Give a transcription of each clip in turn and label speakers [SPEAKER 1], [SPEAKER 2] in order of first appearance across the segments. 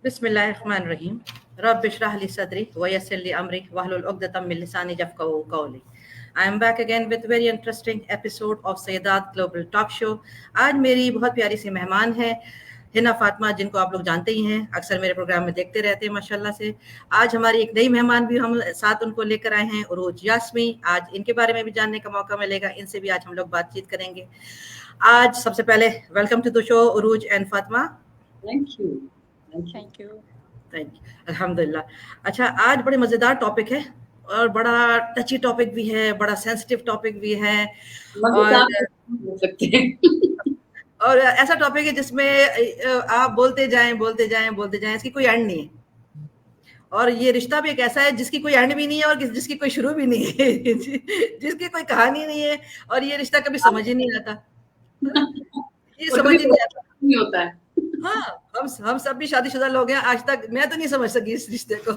[SPEAKER 1] बिस्मिल्लाहिर्रहमानिर्रहीम। रब्ब इश्रह ली सदरी व यस्सिर ली अमरी वहलुल उक़दतम मिन लिसानी यफ़क़हू क़ौली। I am back again with very interesting episode of Sayyidat global talk show. आज मेरी बहुत प्यारी सी मेहमान है हिना फातिमा, जिनको आप लोग जानते ही हैं, अक्सर मेरे प्रोग्राम में देखते रहते हैं माशाल्लाह से। आज हमारी एक नई मेहमान भी हम साथ उनको लेकर आए हैं, उरूज यास्मी। आज इनके बारे में भी जानने का मौका मिलेगा, इनसे भी आज हम लोग बातचीत करेंगे। आज सबसे पहले welcome to the show Urooj and Fatima.
[SPEAKER 2] Thank you.
[SPEAKER 1] Thank you. अल्हम्दुलिल्लाह। अच्छा, आज बड़े मज़ेदार टॉपिक है और बड़ा टची टॉपिक भी है, बड़ा सेंसिटिव टॉपिक भी है और ऐसा टॉपिक है जिसमें आप बोलते जाएं, इसकी कोई एंड नहीं है। और ये रिश्ता भी एक ऐसा है जिसकी कोई एंड भी नहीं है और जिसकी कोई शुरू भी नहीं है जिसकी कोई कहानी नहीं है, और ये रिश्ता कभी समझ ही नहीं आता। ये समझ ही नहीं आता।
[SPEAKER 2] नहीं होता है।
[SPEAKER 1] हाँ, हम सब भी शादीशुदा लोग हैं। आज तक मैं तो नहीं समझ सकी इस रिश्ते को,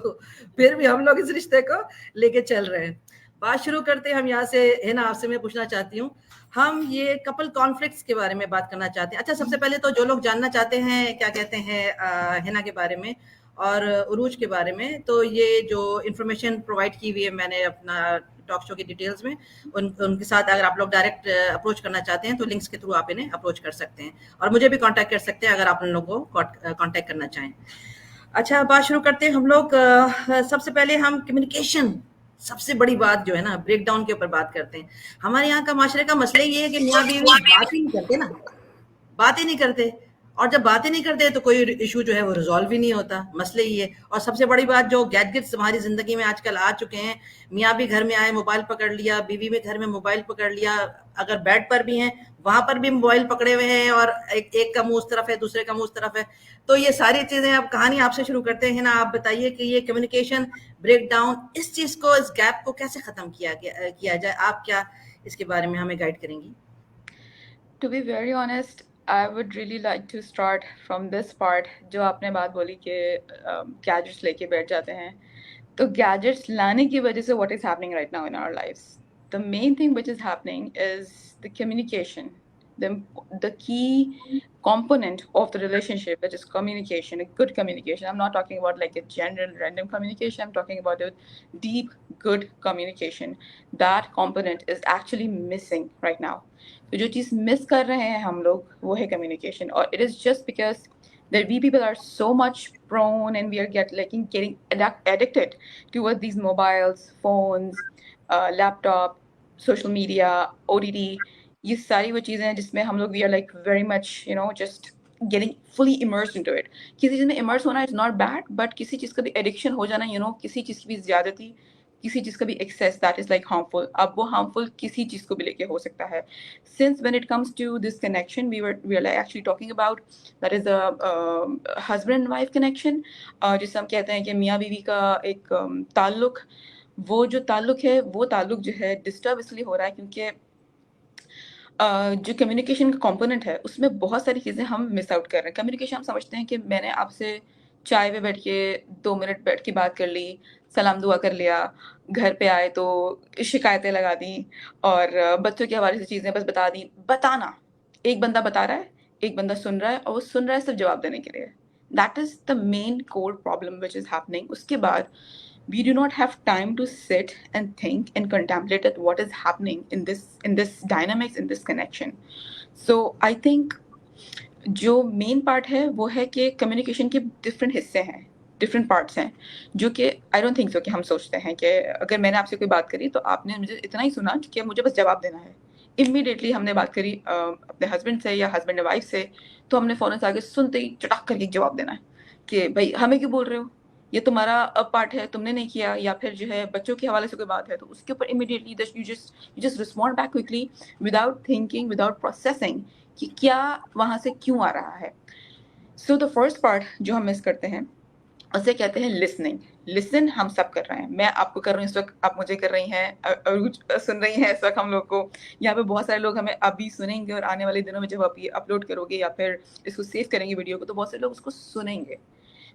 [SPEAKER 1] फिर भी हम लोग इस रिश्ते को लेके चल रहे हैं। बात शुरू करते हैं हम यहाँ से। है ना, आपसे मैं पूछना चाहती हूँ, हम ये कपल कॉन्फ्लिक्ट्स के बारे में बात करना चाहते हैं। अच्छा, सबसे पहले तो जो लोग जानना चाहते हैं क्या कहते हैं हिना के बारे में और उरूज के बारे में, तो ये जो इन्फॉर्मेशन प्रोवाइड की हुई है मैंने अपना टॉक शो की डिटेल्स में, उनके साथ अगर आप लोग डायरेक्ट अप्रोच करना चाहते हैं तो लिंक्स के थ्रू आप इन्हें अप्रोच कर सकते हैं, और मुझे भी कांटेक्ट कर सकते हैं अगर आप उन लोगों को कांटेक्ट करना चाहें। अच्छा, बात शुरू करते हैं हम लोग। सबसे पहले हम कम्युनिकेशन, सबसे बड़ी बात जो है ना, ब्रेक डाउन के ऊपर बात करते हैं। हमारे यहाँ का माशरे का मसला ये है कि मियाँ बीवी बात ही नहीं करते ना, बात ही नहीं करते, और जब बातें नहीं करते तो कोई इशू जो है वो रिजॉल्व ही नहीं होता। मसले ये। और सबसे बड़ी बात, जो गैजेट्स हमारी जिंदगी में आजकल आ चुके हैं, मियाँ भी घर में आए मोबाइल पकड़ लिया, बीवी भी घर में मोबाइल पकड़ लिया, अगर बेड पर भी हैं वहां पर भी मोबाइल पकड़े हुए हैं, और एक का मुंह उस तरफ है, दूसरे का मुंह उस तरफ है। तो ये सारी चीजें, अब कहानी आपसे शुरू करते हैं ना। आप बताइए कि ये कम्युनिकेशन ब्रेक डाउन, इस चीज को, इस गैप को कैसे खत्म किया जाए। आप क्या इसके बारे में हमें गाइड करेंगी?
[SPEAKER 3] To be very honest, I would really like to start from this part जो आपने बात बोली कि गैजेट्स लेके बैठ जाते हैं। तो गैजेट्स लाने की वजह से what is happening right now in our lives? The main thing which is happening is the communication. The key component of the relationship, which is communication, a good communication. I'm not talking about like a general random communication. I'm talking about a deep, good communication. That component is actually missing right now. तो जो चीज़ miss कर रहे हैं हम लोग वो है communication, और it is just because that we people are so much prone and we are getting addicted towards these mobiles, phones, laptop, social media, OTT. ये सारी वो चीज़ें हैं जिसमें हम लोग we are like very much just getting fully immersed into it. किसी चीज़ में immerse होना is not bad, but किसी चीज़ का भी addiction हो जाना, किसी चीज़ की भी ज़्यादती, किसी चीज़ का भी excess, that is like harmful. अब वो harmful किसी चीज़ को भी लेके हो सकता है. Since when it comes to this connection, we are like actually talking about that is a husband and wife connection, जिसे हम कहते हैं कि मियाँ बीवी का एक ताल्लुक, वो जो ताल्लुक है वो ताल्लुक जो है डिस्टर्ब इसलिए हो रहा है क्योंकि जो कम्युनिकेशन का कंपोनेंट है उसमें बहुत सारी चीज़ें हम मिस आउट कर रहे हैं। कम्युनिकेशन हम समझते हैं कि मैंने आपसे चाय पे बैठ के 2 मिनट बैठ के बात कर ली, सलाम दुआ कर लिया, घर पे आए तो शिकायतें लगा दी, और बच्चों के हवाले से चीज़ें बस बता दी। बताना, एक बंदा बता रहा है, एक बंदा सुन रहा है, और वो सुन रहा है सिर्फ जवाब देने के लिए। That is the main core problem which is happening. उसके बाद we do not have time to sit and think and contemplate at what is happening in this dynamics, in this connection. So I think जो main part है वो है कि communication के different हिस्से हैं, डिफरेंट पार्ट्स हैं, जो कि आई डोंट थिंक सो कि हम सोचते हैं कि अगर मैंने आपसे कोई बात करी तो आपने मुझे इतना ही सुना कि मुझे बस जवाब देना है। इमीडिएटली हमने बात करी अपने हस्बैंड से या हस्बैंड एंड वाइफ से, तो हमने फ़ौरन से आगे सुनते ही चटाक करके जवाब देना है कि भाई हमें क्यों बोल रहे हो, ये तुम्हारा अब पार्ट है, तुमने नहीं किया। या फिर जो है बच्चों के हवाले से कोई बात है तो उसके ऊपर immediately you just respond back quickly without thinking, without processing कि क्या वहाँ से क्यों आ रहा है। सो द फर्स्ट पार्ट जो हम मिस करते हैं उसे कहते हैं लिसनिंग। लिसन हम सब कर रहे हैं, मैं आपको कर रही हूँ इस वक्त, आप मुझे कर रही हैं, अरूज सुन रही हैं इस वक्त हम लोग को। यहाँ पे बहुत सारे लोग हमें अभी सुनेंगे, और आने वाले दिनों में जब आप ये अपलोड करोगे या फिर इसको सेव करेंगे वीडियो को, तो बहुत सारे लोग उसको सुनेंगे।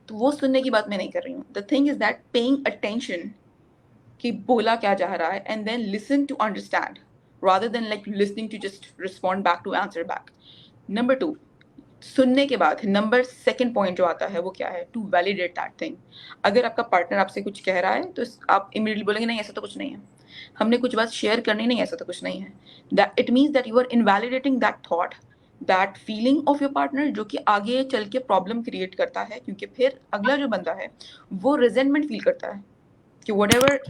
[SPEAKER 3] तो वो सुनने की बात मैं नहीं कर रही हूँ। The thing is that paying attention कि बोला क्या जा रहा है, and then listen to understand rather than like listening to just respond back to answer back. Number 2, सुनने के बाद नंबर सेकंड पॉइंट जो आता है वो क्या है, टू वैलिडेट दैट थिंग। अगर आपका पार्टनर आपसे कुछ कह रहा है तो आप इमीडिएटली बोलेंगे नहीं ऐसा तो कुछ नहीं है, हमने कुछ बात शेयर करनी नहीं, ऐसा तो कुछ नहीं है। That it means that you are invalidating that thought, that feeling of your partner, जो कि आगे चल के प्रॉब्लम क्रिएट करता है, क्योंकि फिर अगला जो बंदा है वो रिजेंटमेंट फील करता है कि what ever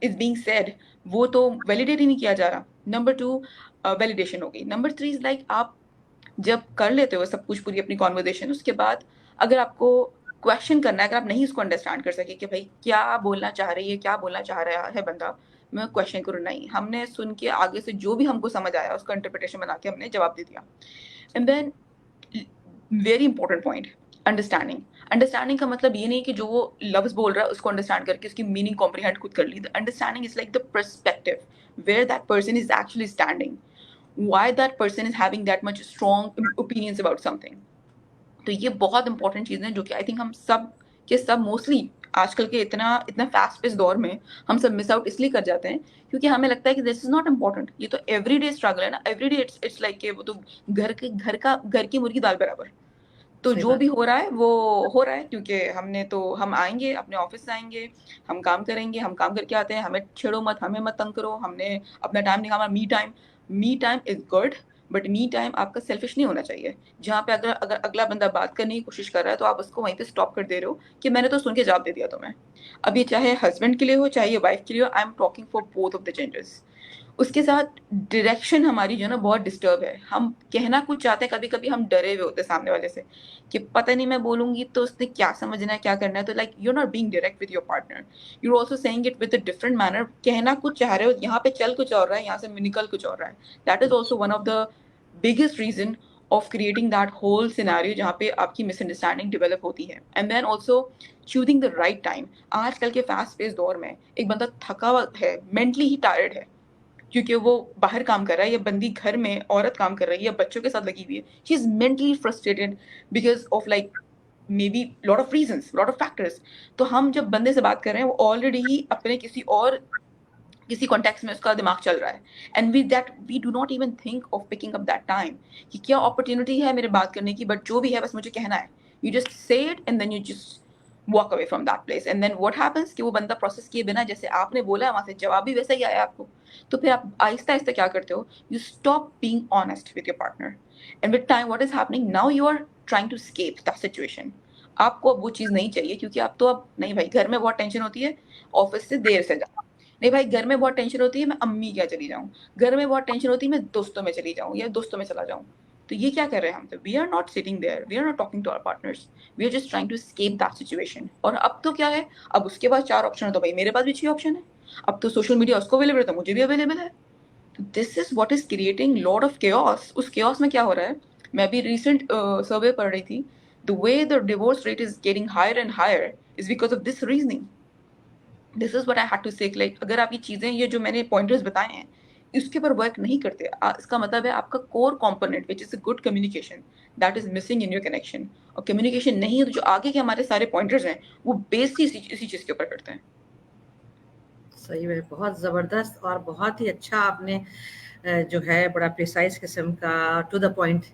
[SPEAKER 3] is being said वो तो वैलिडेट ही नहीं किया जा रहा। नंबर टू वैलिडेशन होगी। नंबर थ्री इज लाइक आप जब कर लेते हो सब कुछ पूरी अपनी कॉन्वर्जेशन, उसके बाद अगर आपको क्वेश्चन करना है, अगर आप नहीं उसको अंडरस्टैंड कर सके कि भाई क्या बोलना चाह रही है, क्या बोलना चाह रहा है बंदा, मैं क्वेश्चन करूँ, नहीं, हमने सुन के आगे से जो भी हमको समझ आया उसका इंटरप्रिटेशन बना के हमने जवाब दे दिया। And then very important point, understanding. Understanding का मतलब ये नहीं कि जो वो लफ्ज बोल रहा है उसको अंडरस्टैंड करके उसकी मीनिंग कॉम्प्रिहेंड खुद कर ली। The understanding is like the perspective where that person is actually standing, why that person is having that much strong opinions about something। तो ये बहुत इंपॉर्टेंट चीज़ें हैं जो कि आई थिंक हम सब के सब मोस्टली आजकल के इतना इतना फास्ट पेस दौर में हम सब मिस आउट इसलिए कर जाते हैं क्योंकि हमें लगता है कि दिस इज नॉट इम्पोर्टेंट, ये तो एवरीडे स्ट्रगल है ना, एवरीडे इट्स लाइक वो तो घर की मुर्गी दाल बराबर। तो
[SPEAKER 1] सही
[SPEAKER 3] जो
[SPEAKER 1] बात।
[SPEAKER 3] भी हो रहा है वो हो रहा है क्योंकि हम आएंगे अपने ऑफिस से आएंगे, हम काम करेंगे, हम काम करके आते हैं, हमें छेड़ो मत, हमें मत तंग करो, हमने अपना टाइम निकाला, me time. Me time is good, but me time आपका सेल्फिश नहीं होना चाहिए, जहाँ पे अगर अगर अगला बंदा बात करने की कोशिश कर रहा है तो आप उसको वहीं पे स्टॉप कर दे रहे हो कि मैंने तो सुन के जवाब दे दिया तुम्हें। अब ये चाहे हस्बैंड के लिए हो चाहे ये वाइफ के लिए हो, I am talking for both of the genders. उसके साथ डायरेक्शन हमारी जो है ना बहुत डिस्टर्ब है, हम कहना कुछ चाहते हैं, कभी कभी हम डरे हुए होते हैं सामने वाले से कि पता नहीं मैं बोलूंगी तो उसने क्या समझना है, क्या करना है। तो like you are not being direct with your partner, you are also saying it with a different manner. कहना कुछ चाह रहे हो, यहाँ पे चल कुछ और रहा है, यहाँ से निकल कुछ और रहा है। That is also one of the biggest reason of creating that whole scenario जहाँ पे आपकी मिसअंडरस्टैंडिंग डेवलप होती है। And then also choosing the right time. आजकल के फास्ट पेस दौर में एक बंदा थका हुआ है, मेंटली ही टायर्ड है क्योंकि वो बाहर काम कर रहा है, या बंदी घर में औरत काम कर रही है या बच्चों के साथ लगी हुई है, she is mentally frustrated because of like may be lot of reasons, lot of factors. तो हम जब बंदे से बात कर रहे हैं वो ऑलरेडी ही अपने किसी कॉन्टेक्स्ट में उसका दिमाग चल रहा है, and with that we do not even think of picking up that time कि क्या अपॉर्चुनिटी है मेरे बात करने की, बट जो भी है बस मुझे कहना है। You just say it and then you just walk away from that place, and then what happens कि वो बंदा प्रोसेस किए बिना जैसे आपने बोला वहां से जवाब भी वैसा ही आया आपको। तो फिर आप आहिस्ता आहिस्ता क्या करते हो, you stop being honest with your partner, and with time what is happening now, you are trying to escape that situation. आपको अब वो चीज़ नहीं चाहिए क्योंकि आप तो अब नहीं, भाई घर में बहुत टेंशन होती है, ऑफिस से देर से जाना, नहीं भाई घर में बहुत टेंशन होती है मैं अम्मी क्या चली जाऊँ, घर में बहुत टेंशन होती है मैं दोस्तों में चली जाऊँ या दोस्तों में चला जाऊँ। तो ये क्या कर रहे हैं हम, तो we are not sitting there, we are not talking to our partners, we are just trying to escape that situation. और अब तो क्या है, अब उसके पास 4 ऑप्शन है तो भाई मेरे पास भी 6 ऑप्शन है। अब तो सोशल मीडिया उसको अवेलेबल है तो मुझे भी अवेलेबल है। तो this is what is creating lot of chaos. उस केओस में क्या हो रहा है, मैं अभी रिसेंट सर्वे पढ़ रही थी, the way the divorce rate is getting higher and higher is because of this reasoning. This is what I had to say, like अगर आप ये चीज़ें, ये जो मैंने पॉइंटर्स बताए हैं इसके ऊपर वर्क नहीं करते, इसका मतलब है आपका core component which is a good communication that is missing in your connection. और कम्युनिकेशन नहीं है तो जो आगे के हमारे सारे पॉइंटर्स हैं वो बेस ही इसी चीज़ के ऊपर करते हैं।
[SPEAKER 1] सही है, बहुत ज़बरदस्त और बहुत ही अच्छा आपने जो है बड़ा प्रिसाइज किस्म का टू द पॉइंट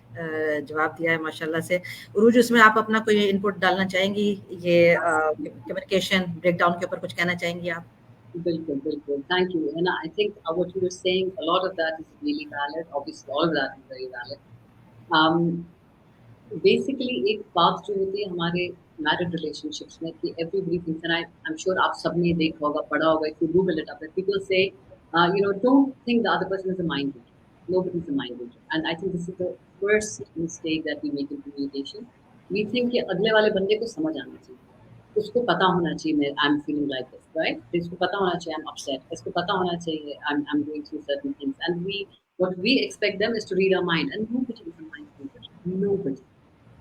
[SPEAKER 1] जवाब दिया है माशाल्लाह से। उरूज, उसमें आप अपना कोई इनपुट डालना चाहेंगी, ये कम्युनिकेशन ब्रेकडाउन के ऊपर कुछ कहना चाहेंगी आप?
[SPEAKER 2] बिल्कुल, बिल्कुल। Thank you. And I think what you were saying, a lot of that is really valid. Obviously, all of that is very valid. Um, Basically, एक बात जो होती है हमारे मैरिड रिलेशनशिप्स में कि everybody thinks, and I'm sure आप सबने देखा होगा, पढ़ा होगा, if you Google it up, that people say, don't think the other person is a mind reader. Nobody's a mind reader. And I think this is the first mistake that we make in communication. We think कि अगले वाले बंदे को समझ आना चाहिए। उसको पता होना चाहिए मैं I am feeling like this, right? इसको पता होना चाहिए आई एम अपसेट, इसको पता होना चाहिए I am going through certain things, and we what we expect them is to read our mind, and nobody is a mind reader. Nobody.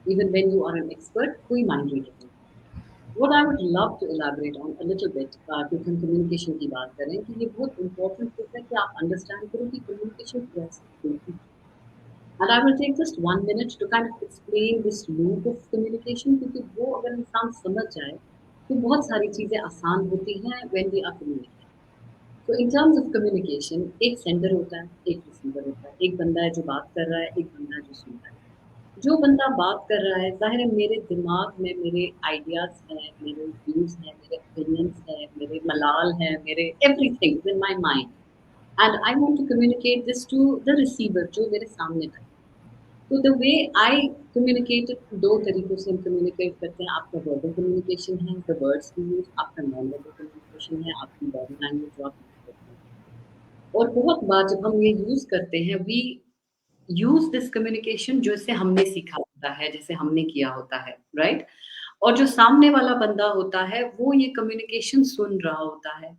[SPEAKER 2] Even when you are an expert, कोई mind reader नहीं। What I would love to elaborate on a little bit, क्योंकि हम communication की बात करें कि ये बहुत important है कि आप understand करो कि communication कैसे होती है। And I will take just 1 minute to kind of explain this loop of communication, क्योंकि वो अगर इंसान समझ जाए तो बहुत सारी चीज़ें आसान होती हैं when we are communicating. So in terms of communication, एक सेंडर होता है, एक रिसीवर होता है, एक बंदा है जो बात कर रहा है, एक बंदा है जो सुन रहा है। जो बंदा बात कर रहा है, ज़ाहिर है मेरे दिमाग में मेरे आइडियाज़ हैं, मेरे व्यूज़ हैं, मेरे ओपिनियंस हैं, मेरे मलाल हैं, मेरे everything is in my mind and I want to communicate this to the receiver जो मेरे सामने बैठा है। तो द वे आई कम्युनिकेट, 2 तरीकों से हम कम्युनिकेट करते हैं। आपका वर्बल कम्युनिकेशन है, द वर्ड्स वी यूज़, आपका नॉन वर्बल कम्युनिकेशन है, आपकी बॉडी लैंग्वेज जो आप यूज़ करते हैं। और बहुत बार जब हम ये यूज़ करते हैं, वी यूज़ दिस कम्युनिकेशन जैसे हमने सीखा होता है, जैसे हमने किया होता है, राइट? और जो सामने वाला बंदा होता है, वो ये कम्युनिकेशन सुन रहा होता है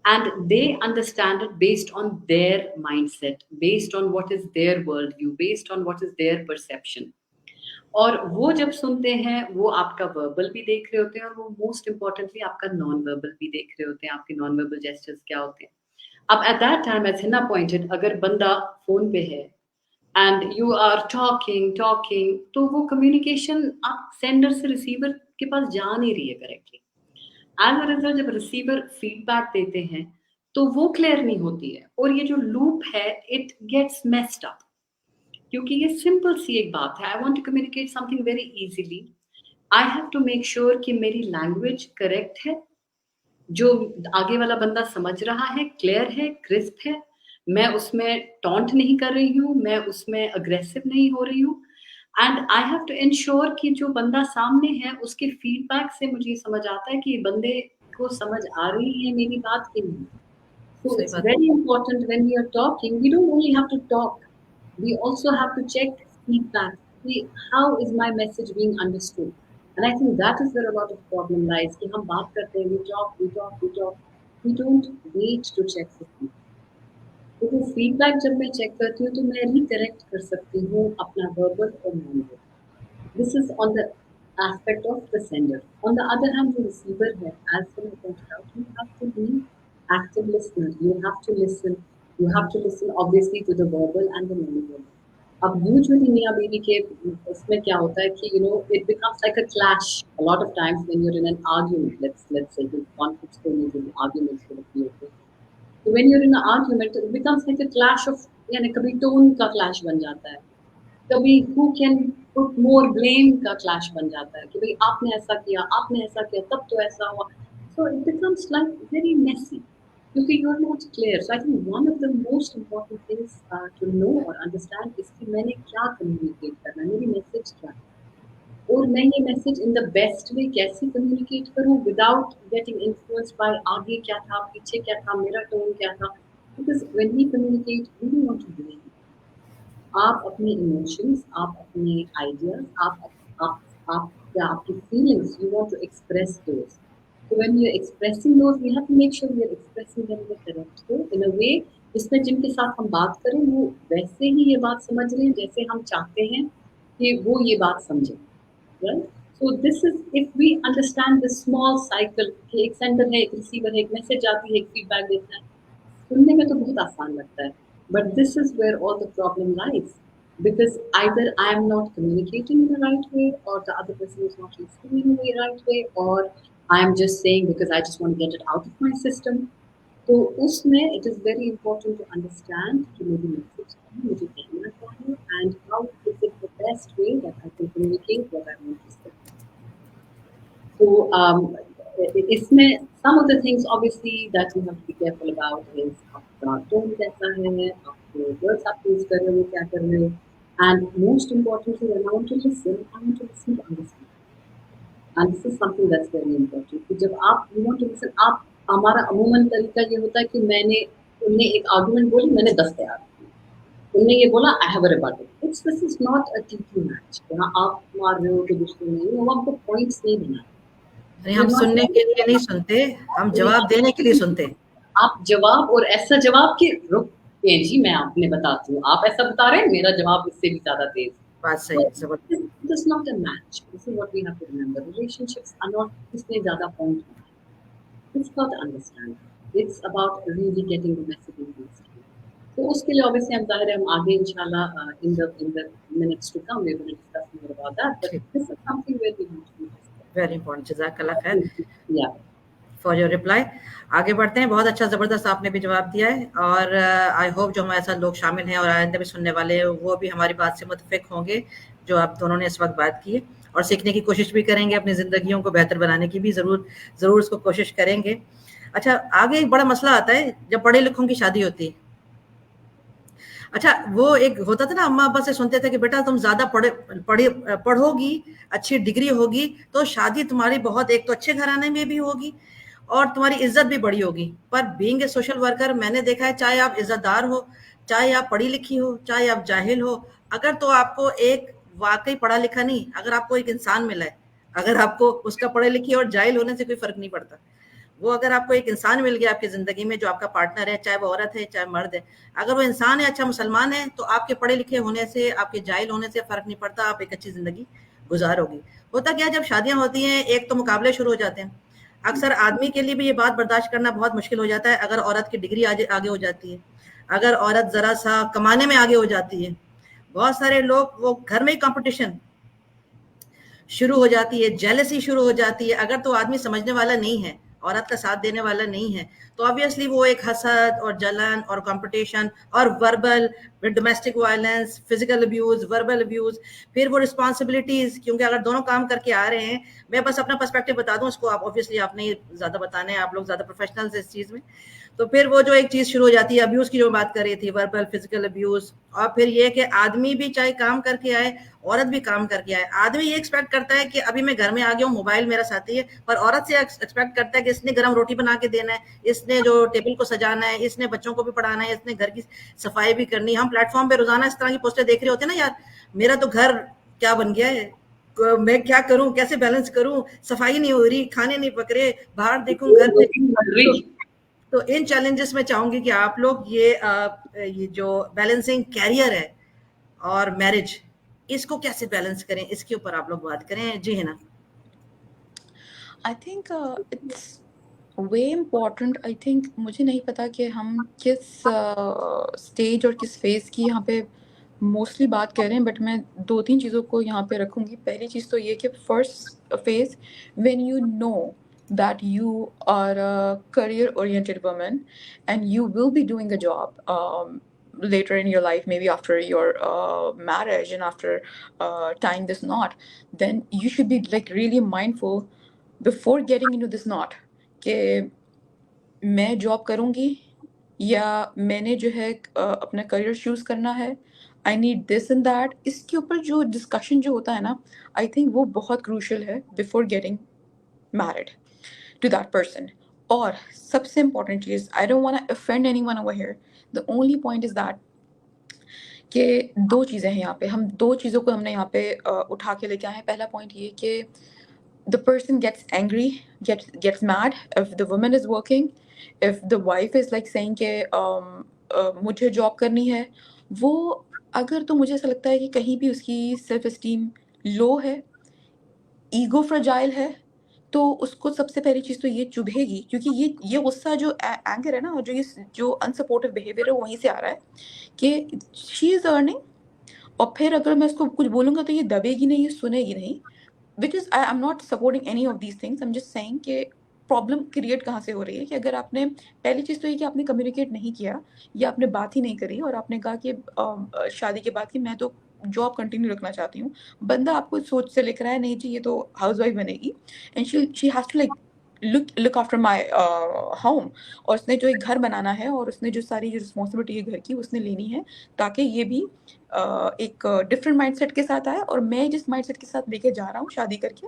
[SPEAKER 2] and they understand it based on their mindset, based on what is their worldview, based on what is their perception. और वो जब सुनते हैं, वो आपका वर्बल भी देख रहे होते हैं और वो मोस्ट इम्पोर्टेंटली आपका नॉन वर्बल भी देख रहे होते हैं, आपके नॉन वर्बल जेस्चर्स क्या होते हैं। अब at that time as Hina pointed, अगर बंदा फ़ोन पे है एंड यू आर टॉकिंग, तो वो कम्युनिकेशन आप सेंडर से रिसीवर के पास जा नहीं रही है करेक्टली। एज अ रिजल्ट जब रिसीवर फीडबैक देते हैं, तो वो क्लियर नहीं होती है और ये जो लूप है, इट गेट्स मेस्ड अप। क्योंकि ये सिंपल सी एक बात है, I want to communicate something very easily, I have to make sure कि मेरी लैंग्वेज करेक्ट है, जो आगे वाला बंदा समझ रहा है, क्लियर है, क्रिस्प है, मैं उसमें टॉन्ट नहीं कर रही हूँ, मैं उसमें अग्रेसिव नहीं हो रही हूँ and I have to ensure कि जो बंदा सामने है उसके फीडबैक से मुझे ये समझ आता है कि बंदे को समझ आ रही है मेरी बात कि नहीं। So
[SPEAKER 1] सही
[SPEAKER 2] it's
[SPEAKER 1] बात है।
[SPEAKER 2] very important when we are talking, we don't only have to talk, we also have to check feedback. See, how is my message being understood? And I think that is where a lot of problem lies. कि हम बात करते हैं, we don't wait to check for feedback. तो वो feedback जब मैं check करती हूँ, तो मैं रिकरेक्ट कर सकती हूँ अपना वर्बल और non verbal. This is on the aspect of the sender. On the other hand, the receiver है, as I pointed out, you have to be active listener. You have to listen. You have to listen obviously to the verbal and the non-verbal. अब usually मियाँ बीवी के उसमें क्या होता है कि it becomes like a clash a lot of times when you're in an argument. Let's say the conflicts को नहीं जो arguments को रखी होती है। So when you're in an argument, it becomes like a clash of यानी कभी tone का clash बन जाता है, कभी who can put more blame का clash बन जाता है कि भाई आपने ऐसा किया तब तो ऐसा हुआ। So it becomes like very messy क्योंकि you are not clear. So I think one of the most important things to know or understand is कि मैंने क्या communicate करना है, मेरी message क्या है और मैं ये message in the best way कैसे communicate करूँ without getting influenced by आगे क्या था, पीछे क्या था, मेरा tone क्या था। Because when we communicate, we don't want to blame. आप अपने इमोशंस, आप अपने आइडियाज, आपकी feelings, you want to express those. So when you are expressing those, we have to make sure we are expressing them in the correct way, in a way जिसमें जिनके साथ हम बात करें वो वैसे ही ये बात समझ रहे हैं जैसे हम चाहते हैं कि वो ये बात समझें, right? So this is if we understand this small cycle कि एक सेंडर है, एक रिसीवर है, एक मैसेज आती है, एक फीडबैक देता है, सुनने में तो बहुत आसान लगता है, but this is where all the problem lies, because either I am not communicating in the right way, or the other person is not listening in the right way, or I am just saying because I just want to get it out of my system. तो उसमें it is very important to understand कि मेरी message क्या है, मुझे कहना क्या है, and how is it the best way that I can communicate what I want to say. So इसमें some of the things obviously that you have to be careful about is आपका tone कैसा है, आपके words आप use कर रहे हो, क्या कर रहे हो, and most importantly when I want to listen to understand. And this is something that's very important. कि जब आप you want to listen, आप हमारा अमूमन तरीका ये होता है कि उन्हें एक argument बोली, मैंने 10 तैयार किए, उन्हें ये बोला I have a rebuttal. This is not a teaching match जहाँ आप मार रहे हो कि दूसरे नहीं, वो आपको points नहीं बनाए।
[SPEAKER 1] नहीं, हम सुनने के लिए नहीं सुनते, हम जवाब देने के लिए सुनते हैं।
[SPEAKER 2] आप जवाब और ऐसा जवाब कि रुकिए जी मैं आपने बताती हूँ, आप ऐसा बता रहे हैं, मेरा जवाब इससे भी ज़्यादा तेज।
[SPEAKER 1] बात सही है, जबरदस्त।
[SPEAKER 2] This is not a match. This is what we have to remember. Relationships are not इसमें ज़्यादा point बनाए। It's about understanding. It's about really getting the message understood. तो उसके लिए obviously हम ज़ाहिर है हम आगे इंशाल्लाह in the minutes to come we're going to discuss more about that. But this is something where we need to be.
[SPEAKER 1] Very important, जज़ाकल्लाह खैर।
[SPEAKER 2] Yeah.
[SPEAKER 1] For your reply. आगे बढ़ते हैं। बहुत अच्छा ज़बरदस्त आपने भी जवाब दिया है, और आई होप जो हमारे साथ लोग शामिल हैं और आइंदा भी सुनने वाले हैं वो भी हमारी बात से मुतफिक होंगे जो आप दोनों ने इस वक्त बात की है, और सीखने की कोशिश भी करेंगे, अपनी ज़िंदगियों को बेहतर बनाने की भी ज़रूर उसको कोशिश करेंगे। अच्छा, आगे एक बड़ा मसला आता है जब पढ़े लिखों की शादी होती है। अच्छा, वो एक होता था ना, अम्मा अब्बा से सुनते थे कि बेटा तुम ज्यादा पढ़ोगी, अच्छी डिग्री होगी तो शादी तुम्हारी बहुत, एक तो अच्छे घराने में भी होगी और तुम्हारी इज्जत भी बड़ी होगी। पर बीइंग ए सोशल वर्कर मैंने देखा है, चाहे आप इज्जतदार हो, चाहे आप पढ़ी लिखी हो, चाहे आप जाहिल हो, अगर तो आपको एक वाकई पढ़ा लिखा नहीं, अगर आपको एक इंसान मिला है, अगर आपको उसका पढ़े लिखे और जाहिल होने से कोई फर्क नहीं पड़ता, वो अगर आपको एक इंसान मिल गया आपकी ज़िंदगी में जो आपका पार्टनर है, चाहे वो औरत है चाहे मर्द है, अगर वो इंसान है, अच्छा मुसलमान है, तो आपके पढ़े लिखे होने से, आपके जाहिल होने से फ़र्क नहीं पड़ता, आप एक अच्छी ज़िंदगी गुजारोगी। होता क्या है, जब शादियाँ होती हैं एक तो मुकाबले शुरू हो जाते हैं। अक्सर आदमी के लिए भी ये बात बर्दाश्त करना बहुत मुश्किल हो जाता है अगर औरत की डिग्री आगे हो जाती है, अगर औरत ज़रा सा कमाने में आगे हो जाती है। बहुत सारे लोग, वो घर में ही कॉम्पिटिशन शुरू हो जाती है, जेलसी शुरू हो जाती है। अगर तो आदमी समझने वाला नहीं है, औरत का साथ देने वाला नहीं है, तो ऑब्वियसली वो एक हसद और जलन और कंपटीशन और verbal, domestic violence, physical abuse, verbal abuse, फिर वो रिस्पॉन्सिबिलिटीज, क्योंकि अगर दोनों काम करके आ रहे हैं, मैं बस अपना पर्सपेक्टिव बता दूं, इसको आप ऑब्वियसली आपने ज्यादा बताना है, आप लोग ज्यादा प्रोफेशनल्स इस चीज में। तो फिर वो जो एक चीज शुरू हो जाती है, अब्यूज की जो बात कर रही थी, वर्बल फिजिकल अब्यूज, और फिर ये कि आदमी भी चाहे काम करके आए, औरत भी काम करके आए। आदमी ये एक्सपेक्ट करता है कि अभी मैं घर में आ गया हूँ, मोबाइल मेरा साथी है, पर औरत से एक्सपेक्ट करता है कि इसने गर्म रोटी बना के देना है, इसने जो टेबल को सजाना है, इसने बच्चों को भी पढ़ाना है, इसने घर की सफाई भी करनी है। हम प्लेटफॉर्म पे रोजाना इस तरह की पोस्टर देख रहे होते हैं ना, यार मेरा तो घर क्या बन गया है, मैं क्या करूं, कैसे बैलेंस करूं, सफाई नहीं हो रही, खाने नहीं पक रहे, बाहर देखूं घर देखूं। तो इन चैलेंजेस में चाहूंगी कि आप लोग ये जो बैलेंसिंग कैरियर है और मैरिज, इसको कैसे बैलेंस करें, इसके ऊपर आप लोग बात करें। जी है ना?
[SPEAKER 3] आई think it's way important. I think मुझे नहीं पता कि हम किस स्टेज और किस फेज़ की यहाँ पे मोस्टली बात कर रहे हैं, बट मैं 2-3 चीज़ों को यहाँ पे रखूँगी। पहली चीज़ तो ये कि first phase, when you know that you are a career oriented woman and you will be doing a job later in your life, maybe after your marriage and after tying this knot, then you should be like really mindful before getting into this knot कि मैं job करूँगी या मैंने जो है अपना career choose करना है, I need this and that. इसके ऊपर जो डिस्कशन जो होता है ना, आई थिंक वो बहुत क्रूशियल है before getting married to that person. और सबसे important cheese, I don't want to offend anyone over here. The only point is that कि 2 चीज़ें हैं यहाँ पे, हम 2 चीज़ों को हमने यहाँ पे उठा के लेके आए हैं। पहला पॉइंट ये कि the person gets angry, gets mad if the woman is working, if the wife is like saying कि मुझे जॉब करनी है। वो अगर, तो मुझे ऐसा लगता है कि कहीं भी उसकी सेल्फ एस्टीम लो है, ईगो फ्रजाइल है, तो उसको सबसे पहली चीज़ तो ये चुभेगी, क्योंकि ये गुस्सा जो एंगर है ना, और जो अनसपोर्टिव बिहेवियर है, वो वहीं से आ रहा है कि शी इज़ अर्निंग, और फिर अगर मैं उसको कुछ बोलूँगा तो ये दबेगी नहीं, ये सुनेगी नहीं। Which is, I am not supporting any of these things, I am just saying कि प्रॉब्लम क्रिएट कहाँ से हो रही है कि अगर आपने, पहली चीज़ तो ये कि आपने कम्युनिकेट नहीं किया या आपने बात ही नहीं करी, और आपने कहा कि शादी के बाद कि मैं तो जॉब कंटिन्यू रखना चाहती हूँ। बंदा आपको सोच से लेकर आया, नहीं जी ये तो हाउसवाइफ बनेगी and she has to like look after my home, और उसने जो एक घर बनाना है और उसने जो सारी जो रिस्पॉन्सिबिलिटी है घर की उसने लेनी है, ताकि ये भी एक डिफरेंट माइंडसेट के साथ आए, और मैं जिस माइंडसेट के साथ लेके जा रहा हूँ शादी करके,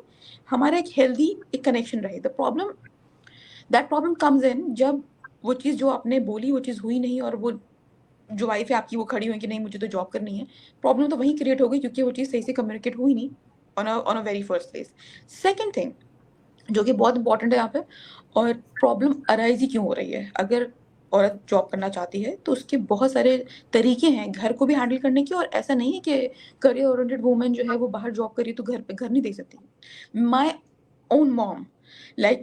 [SPEAKER 3] हमारा एक हेल्दी एक कनेक्शन रहे। दैट प्रॉब्लम कम्स इन जब वो चीज़ जो आपने बोली वो चीज़ हुई नहीं, और वो जो वाइफ है आपकी वो खड़ी हुई कि नहीं मुझे तो जॉब करनी है। प्रॉब्लम तो वहीं क्रिएट हो गई क्योंकि वो चीज़ सही से कम्युनिकेट हुई नहीं on a very first place. Second thing जो कि बहुत इंपॉर्टेंट है यहाँ पे, और प्रॉब्लम अराइज ही क्यों हो रही है, अगर औरत जॉब करना चाहती है तो उसके बहुत सारे तरीके हैं घर को भी हैंडल करने के, और ऐसा नहीं है कि करियर ओरिएंटेड वुमेन जो है वो बाहर जॉब करी तो घर पे घर नहीं देख सकती। माई ओन मॉम लाइक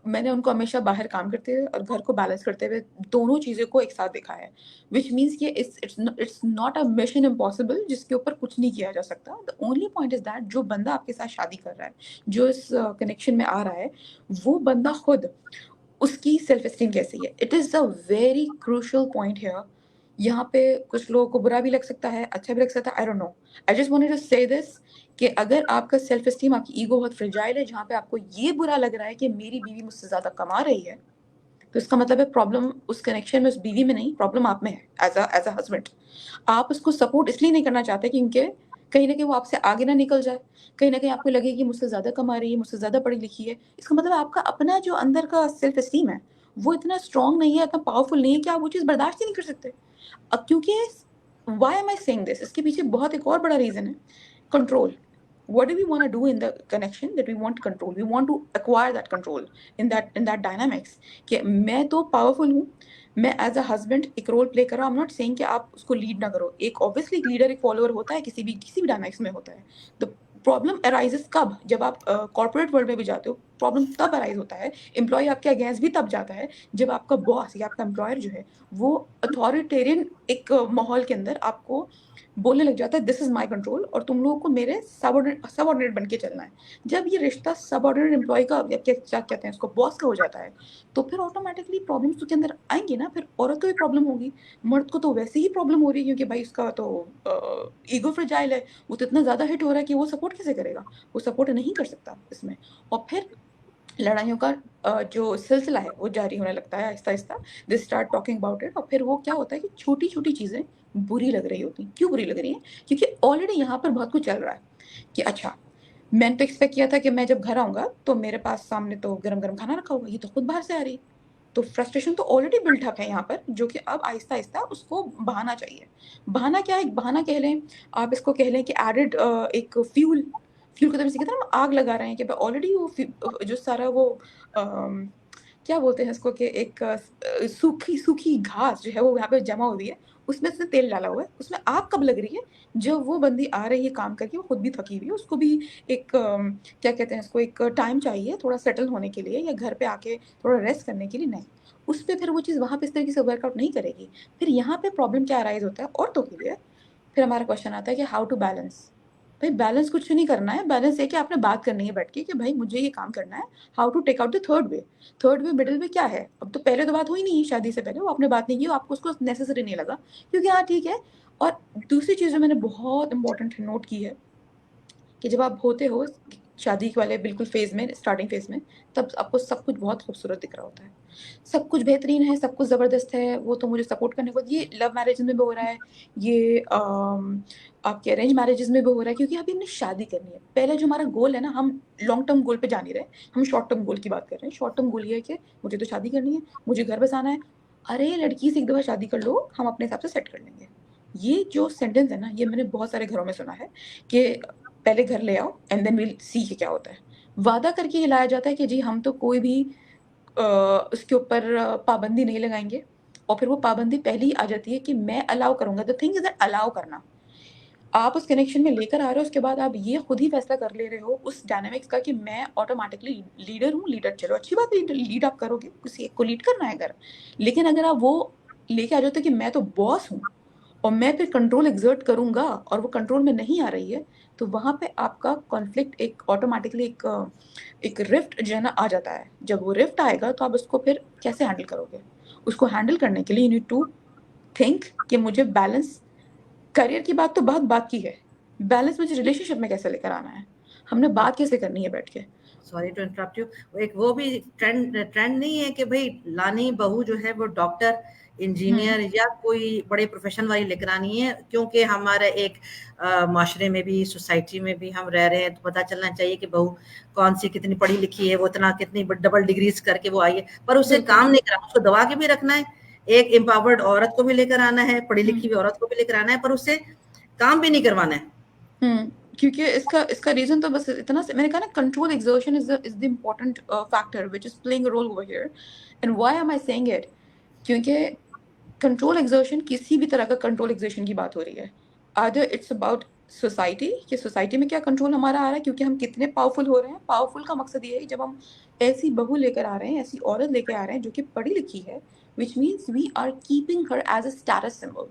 [SPEAKER 3] मैंने उनको हमेशा बाहर काम करते हुए और घर को बैलेंस करते हुए दोनों चीज़ों को एक साथ देखा है, विच मीन्स कि it's not a mission impossible जिसके ऊपर कुछ नहीं किया जा सकता। The only point is that जो बंदा आपके साथ शादी कर रहा है, जो इस कनेक्शन में आ रहा है, वो बंदा खुद, उसकी सेल्फ एस्टीम कैसी है। It is a very crucial point here. यहाँ पे कुछ लोगों को बुरा भी लग सकता है, अच्छा भी लग सकता है, I don't know. I just wanted to say this कि अगर आपका सेल्फ एस्टीम, आपकी ईगो बहुत फ्रेजाइल है, जहाँ पे आपको ये बुरा लग रहा है कि मेरी बीवी मुझसे ज़्यादा कमा रही है, तो इसका मतलब है प्रॉब्लम उस कनेक्शन में, उस बीवी में नहीं, प्रॉब्लम आप में है एज अ हस्बैंड। आप उसको सपोर्ट इसलिए नहीं करना चाहते क्योंकि कहीं न कहीं वो आपसे आगे ना निकल जाए, कहीं न कहीं आपको लगे कि मुझसे ज़्यादा कमा रही है, मुझसे ज़्यादा पढ़ी लिखी है। इसका मतलब आपका अपना जो अंदर का सेल्फ एस्टीम है, वो इतना स्ट्रॉन्ग नहीं है, इतना पावरफुल नहीं है कि आप वो चीज़ बर्दाश्त ही नहीं कर सकते। अब क्योंकि why am I saying this, इसके पीछे बहुत एक और बड़ा रीज़न है, control. What do we want to do in the connection? That we want control. We want to acquire that control in that dynamics. कि मैं तो पावरफुल हूँ, मैं एज अ हस्बैंड एक रोल प्ले कर रहा हूँ। I'm not saying कि आप उसको लीड ना करो। एक ऑब्वियसली एक लीडर, एक फॉलोअर होता है, किसी भी डायनामिक्स में होता है। द प्रॉब्लम अराइजेस कब? जब आप कॉर्पोरेट वर्ल्ड में भी जाते हो, प्रॉब्लम तब अराइज होता है, एम्प्लॉय आपके अगेंस्ट भी तब जाता है, जब आपका बॉस या आपका एम्प्लॉयर जो है, वो अथॉरिटेरियन एक माहौल के अंदर आपको बोलने लग जाता है, दिस इज माई कंट्रोल, और तुम लोगों को मेरे सबऑर्डिनेट बन के चलना है। जब ये रिश्ता सबऑर्डिनेट एम्प्लॉय का, या क्या कहते हैं उसको, बॉस का हो जाता है, तो फिर ऑटोमेटिकली प्रॉब्लम्स तो के अंदर आएंगी ना। फिर औरत को भी प्रॉब्लम होगी, मर्द को तो वैसे ही प्रॉब्लम हो रही है, क्योंकि भाई उसका तो ईगो फ्रेजाइल है, वो तो इतना ज़्यादा हिट हो रहा है कि वो सपोर्ट कैसे करेगा, वो सपोर्ट नहीं कर सकता इसमें। और फिर लड़ाइयों का जो सिलसिला है वो जारी होने लगता है आहिस्ता-आहिस्ता। They start talking about it, और फिर वो क्या होता है कि छोटी-छोटी चीज़ें बुरी लग रही होती हैं। क्यों बुरी लग रही हैं? क्योंकि ऑलरेडी यहाँ पर बहुत कुछ चल रहा है कि अच्छा, मैंने तो एक्सपेक्ट किया था कि मैं जब घर आऊँगा तो मेरे पास सामने तो गरम-गरम खाना रखा होगा, ये तो खुद बाहर से आ रही है। तो फ्रस्ट्रेशन तो ऑलरेडी बिल्ट अप है यहाँ पर, जो कि अब आहिस्ता-आहिस्ता उसको बहाना चाहिए। बहाना क्या है? एक बहाना कह लें, आप इसको कह लें कि एडेड एक फ्यूल की तरह से, कहते हैं ना, हम आग लगा रहे हैं कि भाई ऑलरेडी वो जो सारा वो अम, क्या बोलते हैं इसको, कि एक सूखी घास जो है वो यहाँ पे जमा हुई है, उसमें से तेल डाला हुआ है, उसमें आग कब लग रही है? जब वो बंदी आ रही है काम करके, वो खुद भी थकी हुई है, उसको भी एक क्या कहते हैं इसको, एक टाइम चाहिए थोड़ा सेटल होने के लिए, या घर पे आके थोड़ा रेस्ट करने के लिए, नहीं। उस पे फिर वो चीज़ वहाँ पे इस तरीके से वर्कआउट नहीं करेगी। फिर यहाँ पे प्रॉब्लम क्या अराइज़ होता है औरतों के लिए, फिर हमारा क्वेश्चन आता है कि हाउ टू बैलेंस। भाई बैलेंस कुछ नहीं करना है, बैलेंस ये कि आपने बात करनी है बैठ के कि भाई मुझे ये काम करना है, how to take out the third way. Third way, middle way क्या है? अब तो पहले तो बात हुई नहीं है शादी से पहले, वो आपने बात नहीं की, आपको उसको नेसेसरी नहीं लगा, क्योंकि हाँ ठीक है। और दूसरी चीज़ जो मैंने बहुत इंपॉर्टेंट नोट की है, कि जब आप होते हो शादी वाले बिल्कुल फ़ेज़ में, स्टार्टिंग फ़ेज़ में, तब आपको सब कुछ बहुत खूबसूरत दिख रहा होता है। सब कुछ बेहतरीन है, सब कुछ ज़बरदस्त है, वो तो मुझे सपोर्ट करने को, ये लव मैरिजेज़ में भी हो रहा है, ये आपके अरेंज मैरिजेज़ में भी हो रहा है, क्योंकि अभी हमने शादी करनी है। पहले जो हमारा गोल है ना, हम लॉन्ग टर्म गोल पे जा नहीं रहे, हम शॉर्ट टर्म गोल की बात कर रहे हैं। शॉर्ट टर्म गोल ये है कि मुझे तो शादी करनी है, मुझे घर बसाना है। अरे लड़की से एक दफ़ा शादी कर लो, हम अपने हिसाब से सेट कर लेंगे। ये जो सेंटेंस है ना, ये मैंने बहुत सारे घरों में सुना है कि पहले घर ले आओ एंड देन वील सी कि क्या होता है। वादा करके ये लाया जाता है कि जी हम तो कोई भी उसके ऊपर पाबंदी नहीं लगाएँगे, और फिर वो पाबंदी पहले ही आ जाती है कि मैं अलाउ करूँगा। The thing is that allow करना। आप उस कनेक्शन में लेकर आ रहे हो, उसके बाद आप ये खुद ही फैसला कर ले रहे हो उस डायनामिक्स का कि मैं ऑटोमैटिकली लीडर हूँ, लीडर चलो अच्छी बात है, लीड आप करोगे, किसी एक को लीड करना है अगर। लेकिन अगर आप वो लेके आ जाते हो कि मैं तो बॉस हूँ, और मैं फिर कंट्रोल एक्सर्ट करूँगा, और वो कंट्रोल में नहीं आ रही है, तो वहाँ पे आपका कॉन्फ्लिक्ट एक ऑटोमैटिकली एक रिफ्ट जो है ना आ जाता है। जब वो रिफ्ट आएगा तो आप उसको फिर कैसे हैंडल करोगे? उसको हैंडल करने के लिए यू नीड टू थिंक कि मुझे बैलेंस, करियर की बात तो बहुत बात की है, बैलेंस मुझे रिलेशनशिप में कैसे लेकर आना है? हमने बात कैसे करनी है बैठ के?
[SPEAKER 1] सॉरी टू इंटरप्ट यू, एक वो भी ट्रेंड नहीं है कि भाई लानी बहू जो है वो डॉक्टर, इंजीनियर या कोई बड़े प्रोफेशन वाली लेकर आनी है, क्योंकि हमारे एक माशरे में भी, सोसाइटी में भी हम रह रहे हैं, तो पता चलना चाहिए कि बहू कौन सी कितनी पढ़ी लिखी है, वो इतना कितनी डबल डिग्रीज करके वो आई है, पर उसे
[SPEAKER 3] बिल्कुल।
[SPEAKER 1] काम नहीं कराना, उसको दबा के भी रखना है। एक एम्पावर्ड औरत को भी लेकर आना है, पढ़ी लिखी हुई औरत को भी लेकर आना है, पर उससे काम भी नहीं करवाना है।
[SPEAKER 3] क्योंकि इसका रीज़न तो बस इतना से मैंने कहा ना, control exertion is the important factor which is playing a roll over here. And why am I saying it? क्योंकि कंट्रोल एक्सर्शन, किसी भी तरह का कंट्रोल एक्सर्शन की बात हो रही है, आइदर इट्स अबाउट सोसाइटी में क्या कंट्रोल हमारा आ रहा है, क्योंकि हम कितने पावरफुल हो रहे हैं। पावरफुल का मकसद ये है कि जब हम ऐसी बहू लेकर आ रहे हैं, ऐसी औरत लेकर आ रहे हैं जो कि पढ़ी लिखी है, which means we are keeping her as a status symbol.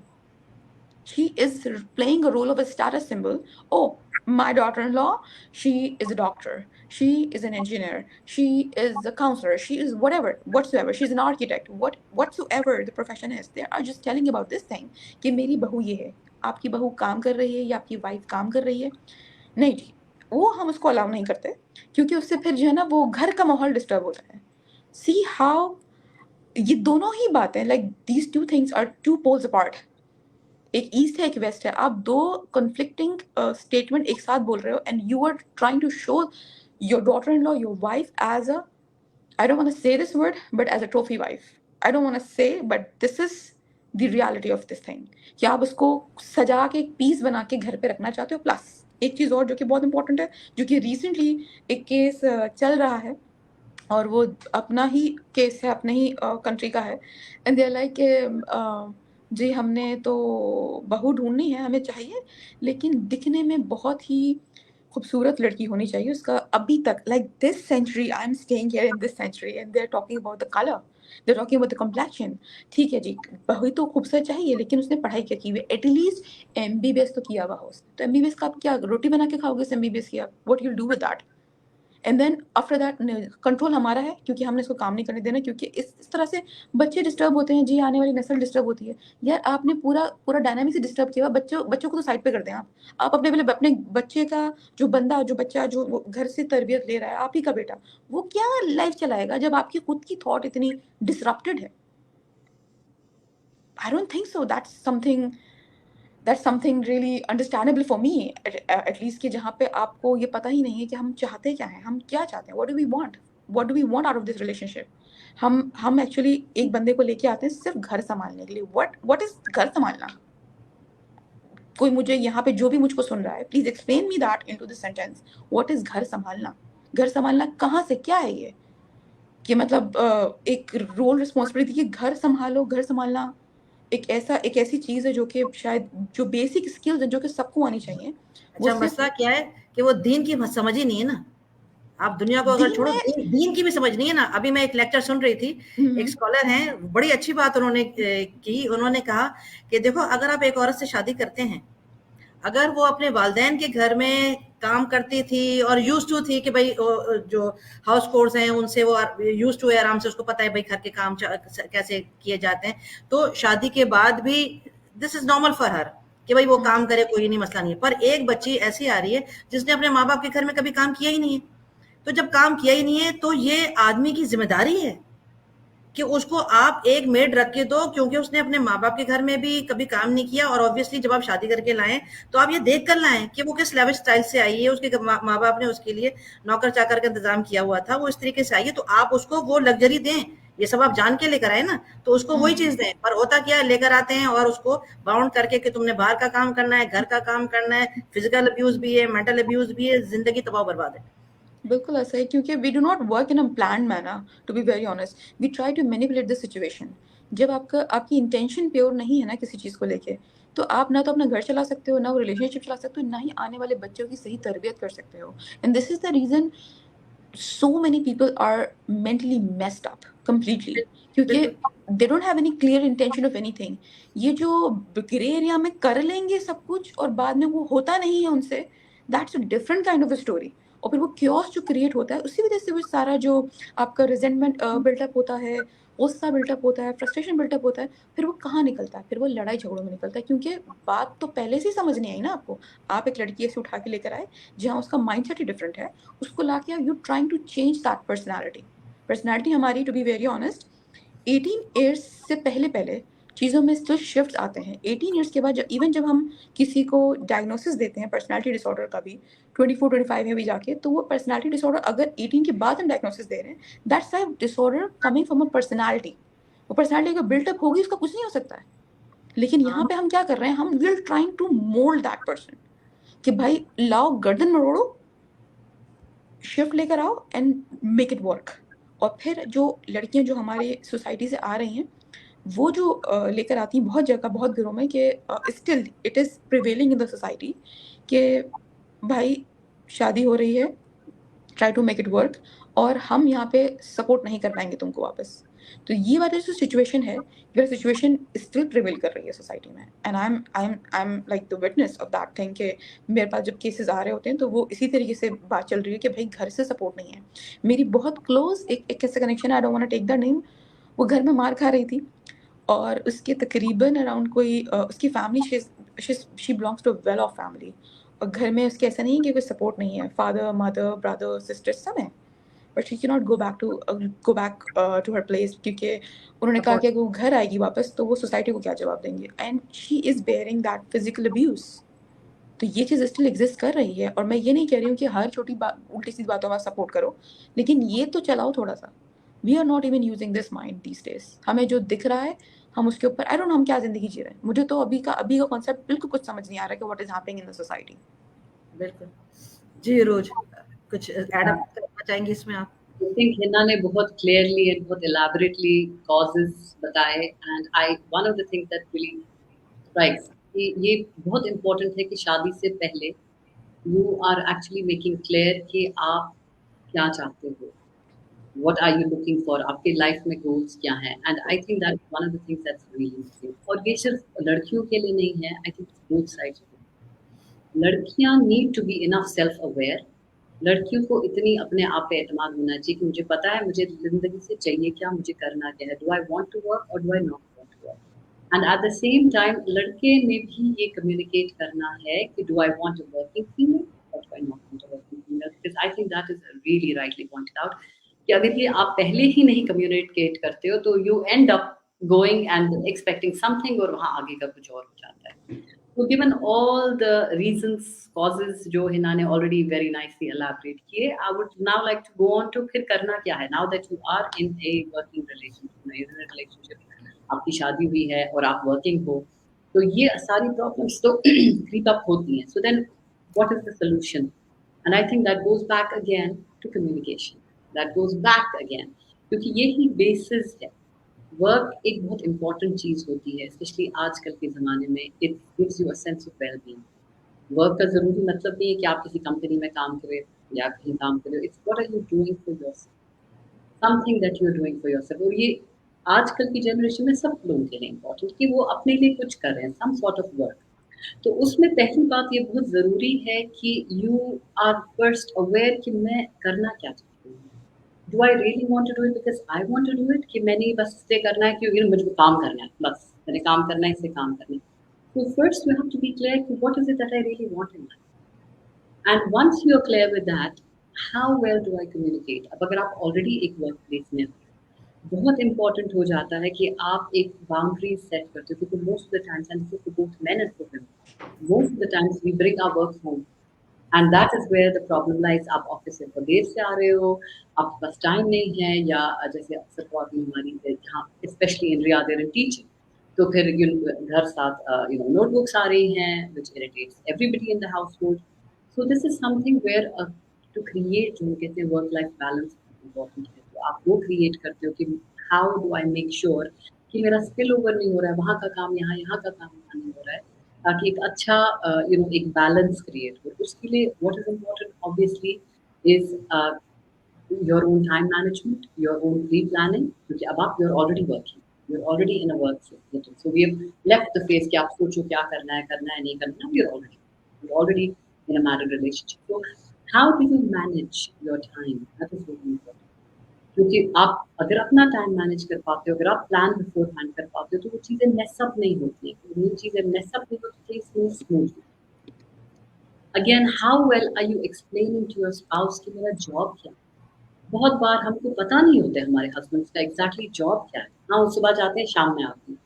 [SPEAKER 3] She is playing a role of a status symbol. Oh, my daughter-in-law, she is a doctor, she is an engineer, she is a counselor, she is whatsoever, she's an architect, whatsoever the profession is. They are just telling about this thing कि मेरी बहू ये है। आपकी बहू काम कर रही है या आपकी वाइफ काम कर रही है, नहीं जी, वो हम उसको अलाउ नहीं करते, क्योंकि उससे फिर जो है ना वो घर का माहौल डिस्टर्ब होता है। सी हाउ ये दोनों ही बातें, like these two things are two poles apart. एक ईस्ट है, एक वेस्ट है। आप दो कॉन्फ्लिक्टिंग स्टेटमेंट एक साथ बोल रहे हो, and you are trying to show your daughter in law, your wife as a, I don't want to say this word, but as a trophy wife. I don't want to say, but this is the reality of this thing. कि आप उसको सजा के एक piece बना के घर पे रखना चाहते हो। प्लस एक चीज़ और जो कि बहुत इंपॉर्टेंट है, जो कि रिसेंटली एक केस चल रहा है, और वो अपना ही केस है, अपने ही कंट्री का है, एंड दे आर लाइक जी हमने तो बहू ढूंढनी है, हमें चाहिए, लेकिन दिखने में बहुत ही खूबसूरत लड़की होनी चाहिए। उसका अभी तक, like this century, I am staying here in this century and they are talking about the colour, they are talking about the complexion. ठीक है जी, बहू तो खूबसूरत चाहिए, लेकिन उसने पढ़ाई क्या की हुई, एटलीस्ट एमबीबीएस तो किया हुआ हो उसने। तो एमबीबीएस का आप क्या रोटी बना के खाओगे उस एमबीबीएस की? आप what you do with that? And then after that control हमारा है, क्योंकि हमने इसको काम नहीं करने देना, क्योंकि इस तरह से बच्चे डिस्टर्ब होते हैं जी, आने वाली नस्ल डिस्टर्ब होती है। यार आपने पूरा पूरा डायनामिक्स डिस्टर्ब किया हुआ। बच्चों को तो साइड पे कर दें आप अपने पहले अपने बच्चे का, जो बच्चा जो वो घर से तरबियत ले रहा है, आप ही का बेटा, वो क्या लाइफ चलाएगा जब आपकी खुद की थॉट इतनी डिसरप्टेड है? I don't think so that's something really understandable for me, at least, कि जहाँ पे आपको ये पता ही नहीं है कि हम चाहते क्या हैं, हम क्या चाहते हैं, what do we want out of this relationship? हम एक्चुअली एक बंदे को लेके आते हैं सिर्फ घर संभालने के लिए। what is घर संभालना? कोई मुझे यहाँ पे जो भी मुझको सुन रहा है, please explain me that into this sentence. What is घर संभालना? घर संभालना कहाँ से, क्या है ये? कि मतलब एक रोल रिस्पॉन्सिबिलिटी कि घर संभालो, घर संभालना एक ऐसी चीज है जो कि शायद जो बेसिक स्किल्स है जो कि सबको आनी चाहिए।
[SPEAKER 1] अच्छा, मसला क्या है कि वो दीन की समझ ही नहीं है ना। आप दुनिया को अगर छोड़ो, दीन की भी समझ नहीं है ना। अभी मैं एक लेक्चर सुन रही थी, एक स्कॉलर हैं, बड़ी अच्छी बात उन्होंने की। उन्होंने कहा कि देखो, अगर आप एक औरत से शादी करते हैं, अगर वो अपने वालिदैन के घर में काम करती थी और यूज टू थी कि भाई जो हाउस कोर्स हैं उनसे वो यूज टू है, आराम से उसको पता है भाई घर के काम कैसे किए जाते हैं, तो शादी के बाद भी this is normal for her कि भाई वो काम करे, कोई नहीं, मसला नहीं है। पर एक बच्ची ऐसी आ रही है जिसने अपने माँ बाप के घर में कभी काम किया ही नहीं है। तो जब काम किया ही नहीं है तो ये आदमी की जिम्मेदारी है कि उसको आप एक मेड रख के दो, क्योंकि उसने अपने माँ बाप के घर में भी कभी काम नहीं किया। और ऑब्वियसली जब आप शादी करके लाएं तो आप ये देख कर लाएं कि वो किस लेविश स्टाइल से आई है, उसके माँ बाप ने उसके लिए नौकर चाकर का इंतजाम किया हुआ था, वो इस तरीके से आई है, तो आप उसको वो लग्जरी दें। ये सब आप जान के लेकर आए ना, तो उसको वही चीज दें। पर होता क्या है, लेकर आते हैं और उसको बाउंड करके कि तुमने बाहर का काम करना है, घर का काम करना है, फिजिकल अब्यूज भी है, मेंटल अब्यूज भी है, जिंदगी तबाह बर्बाद है।
[SPEAKER 3] बिल्कुल ऐसा है, क्योंकि we do not work in a plan manner, to be very honest. We try to manipulate the situation. जब आपकी इंटेंशन प्योर नहीं है ना किसी चीज़ को लेके, तो आप ना तो अपना घर चला सकते हो, ना वो रिलेशनशिप चला सकते हो, ना ही आने वाले बच्चों की सही तरबियत कर सकते हो। And this is the reason so many people are mentally messed up completely, क्योंकि they don't have any clear intention of anything। ये जो ग्रे एरिया में कर लेंगे सब कुछ और बाद में वो होता नहीं है उनसे, that's a different kind of a story। और फिर वो क्योस जो क्रिएट होता है, उसी वजह से वो सारा जो आपका रिजेंटमेंट बिल्टअप होता है, गुस्सा बिल्टअप होता है, फ्रस्ट्रेशन बिल्टअप होता है, फिर वो कहाँ निकलता है? फिर वो लड़ाई झगड़ों में निकलता है, क्योंकि बात तो पहले से ही समझ नहीं आई ना आपको। आप एक लड़की ऐसे उठा के लेकर आए जहाँ उसका माइंडसेट ही डिफरेंट है, उसको लाके you trying to change that personality हमारी, to be very honest, 18 years से पहले चीज़ों में स्टिल शिफ्ट आते हैं। 18 ईयर्स के बाद जब हम किसी को डायग्नोसिस देते हैं पर्सनालिटी डिसऑर्डर का भी 24-25 में भी जाके, तो वो पर्सनालिटी डिसऑर्डर अगर 18 के बाद हम डायग्नोसिस दे रहे हैं, that's a disorder coming from a personality. वो पर्सनालिटी का बिल्टअप होगी, उसका कुछ नहीं हो सकता है। लेकिन यहाँ पे हम क्या कर रहे हैं, हम will trying to mould that person कि भाई लाओ गर्दन मरोड़ो, शिफ्ट लेकर आओ एंड मेक इट वर्क। और फिर जो लड़कियां जो हमारे सोसाइटी से आ रही हैं, वो जो लेकर आती हैं बहुत जगह, बहुत घरों में कि still it is prevailing in the society कि भाई शादी हो रही है, try to make it work, और हम यहाँ पे सपोर्ट नहीं कर पाएँगे तुमको वापस। तो ये वाली जो सिचुएशन है, ये सिचुएशन स्टिल प्रिवेल कर रही है सोसाइटी में, and I am like the witness of that thing कि मेरे पास जब केसेस आ रहे होते हैं तो वो इसी तरीके से बात चल रही है कि भाई घर से सपोर्ट नहीं है। मेरी बहुत क्लोज एक ऐसा connection, I don't want to take the name, वो घर में मार खा रही थी और उसके तकरीबन अराउंड कोई उसकी family she belongs to well off family, और घर में उसके ऐसा नहीं है कि कोई सपोर्ट नहीं है, फादर मदर ब्रदर सिस्टर सब हैं, but she can not go back to her place, क्योंकि उन्होंने कहा कि अगर वो घर आएगी वापस तो वो सोसाइटी को क्या जवाब देंगे, and she is bearing that physical abuse. तो ये चीज़ स्टिल एग्जिस्ट कर रही है, और मैं ये नहीं कह रही हूँ कि हर छोटी बात उल्टी सीधी बातों में सपोर्ट करो, लेकिन ये तो चलाओ थोड़ा सा। We are not even using this mind these days, हमें जो दिख रहा है हम उसके ऊपर आई डोंट नो हम क्या जिंदगी जी रहे हैं। मुझे तो अभी का कॉन्सेप्ट बिल्कुल कुछ समझ नहीं आ रहा कि what is happening in the society.
[SPEAKER 1] बिल्कुल जी। रोज कुछ एडअप करना चाहेंगे इसमें आप?
[SPEAKER 2] I think हिना ने बहुत clearly and बहुत elaborately causes बताए, and one of the things that really strikes कि ये बहुत important है कि शादी से पहले you are actually making clear कि आप क्या चाहते हो, what are you looking for, आपके life में goals क्या हैं, and I think that's one of the things that's really missing। और ये सिर्फ लड़कियों के लिए नहीं है, I think it's both sides of it। लड़कियां need to be enough self aware। लड़कियों को इतनी अपने आप पे एतमाद होना चाहिए कि मुझे पता है मुझे जिंदगी से चाहिए क्या, मुझे करना क्या है, do I want to work और do I not want to work. And at the same time लड़के ने भी ये कम्युनिकेट करना है कि do I want a working female और do I not want a working female, because I think that is really rightly pointed out कि अगर ये आप पहले ही नहीं कम्युनिकेट करते हो तो you and up going and expecting something और वहाँ आगे का कुछ और हो जाता है। So given all the reasons, causes जो हिना ने already very nicely elaborate किए, I would now like to go on to फिर करना क्या है now that you are in a working relationship, in a relationship, आपकी शादी हुई है और आप working हो, तो ये सारी problems तो creep up होती हैं। So then what is the solution? And I think that goes back again to communication. That goes back again क्योंकि यही basis है। वर्क एक बहुत इंपॉर्टेंट चीज होती है, स्पेशली आजकल के ज़माने में। It gives you a sense of well being. Work का ज़रूरी मतलब नहीं है कि आप किसी कंपनी में काम करें या कहीं काम करें। It's what are you doing for yourself, something that you are doing for yourself. और ये आजकल की जनरेशन में सब लोगों के लिए इम्पोर्टेंट कि वो अपने लिए कुछ कर रहे हैं, सम सॉर्ट ऑफ वर्क। तो उसमें पहली बात ये बहुत ज़रूरी है कि यू आर फर्स्ट अवेयर कि मैं करना क्या चाहती हूँ। Do I really want to do it because I want to do it, कि मैंने बस इसलिए करना है क्योंकि मुझे काम करना है, बस मैंने काम करना है, इससे काम करना है। So first you have to be clear कि what is it that I really want in life, and once you are clear with that, how well do I communicate। अब अगर आप already एक वर्क प्लेस में हो, बहुत important हो जाता है कि आप एक बाउंड्री सेट करते हो, क्योंकि most of the times, and this is for both men and for women, most of the times we bring our work home and that is where the problem lies. आप office से बहुत देर से आ रहे हो, आपके पास टाइम नहीं है, या जैसे अक्सर प्रॉब्लम हमारी यहाँ specially in Riyadh and teaching, तो फिर घर साथ नोटबुक्स आ रही हैं which irritates everybody in the household. So this is something where to create, जो कहते हैं वर्क लाइफ बैलेंस इम्पोर्टेंट है। तो आप वो क्रिएट करते हो कि how do I make sure कि मेरा स्पिल ओवर नहीं हो रहा है, वहाँ का काम यहाँ, यहाँ का काम वहाँ नहीं हो रहा है, ताकि एक अच्छा एक बैलेंस क्रिएट हो। उसके लिए what is important obviously is your own time management, your own pre planning, क्योंकि अब आप you're already working, you're already in a work setting, so we have left the phase कि आप सोचो क्या करना है नहीं करना है। you're already in a married relationship, so how do you manage your time? That is very important, क्योंकि आप अगर अपना टाइम मैनेज कर पाते हो, अगर आप प्लान बिफोर हैंड कर पाते हो, तो वो चीज़ें मेसअप नहीं होती, वो चीज़ें मेसअप नहीं होती, smooth. Again, how well are you explaining to your spouse कि मेरा जॉब क्या है। बहुत बार हमको पता नहीं होता है हमारे हस्बैंड्स का एग्जैक्टली जॉब क्या है। हाँ, वो सुबह जाते हैं, शाम में आते हैं।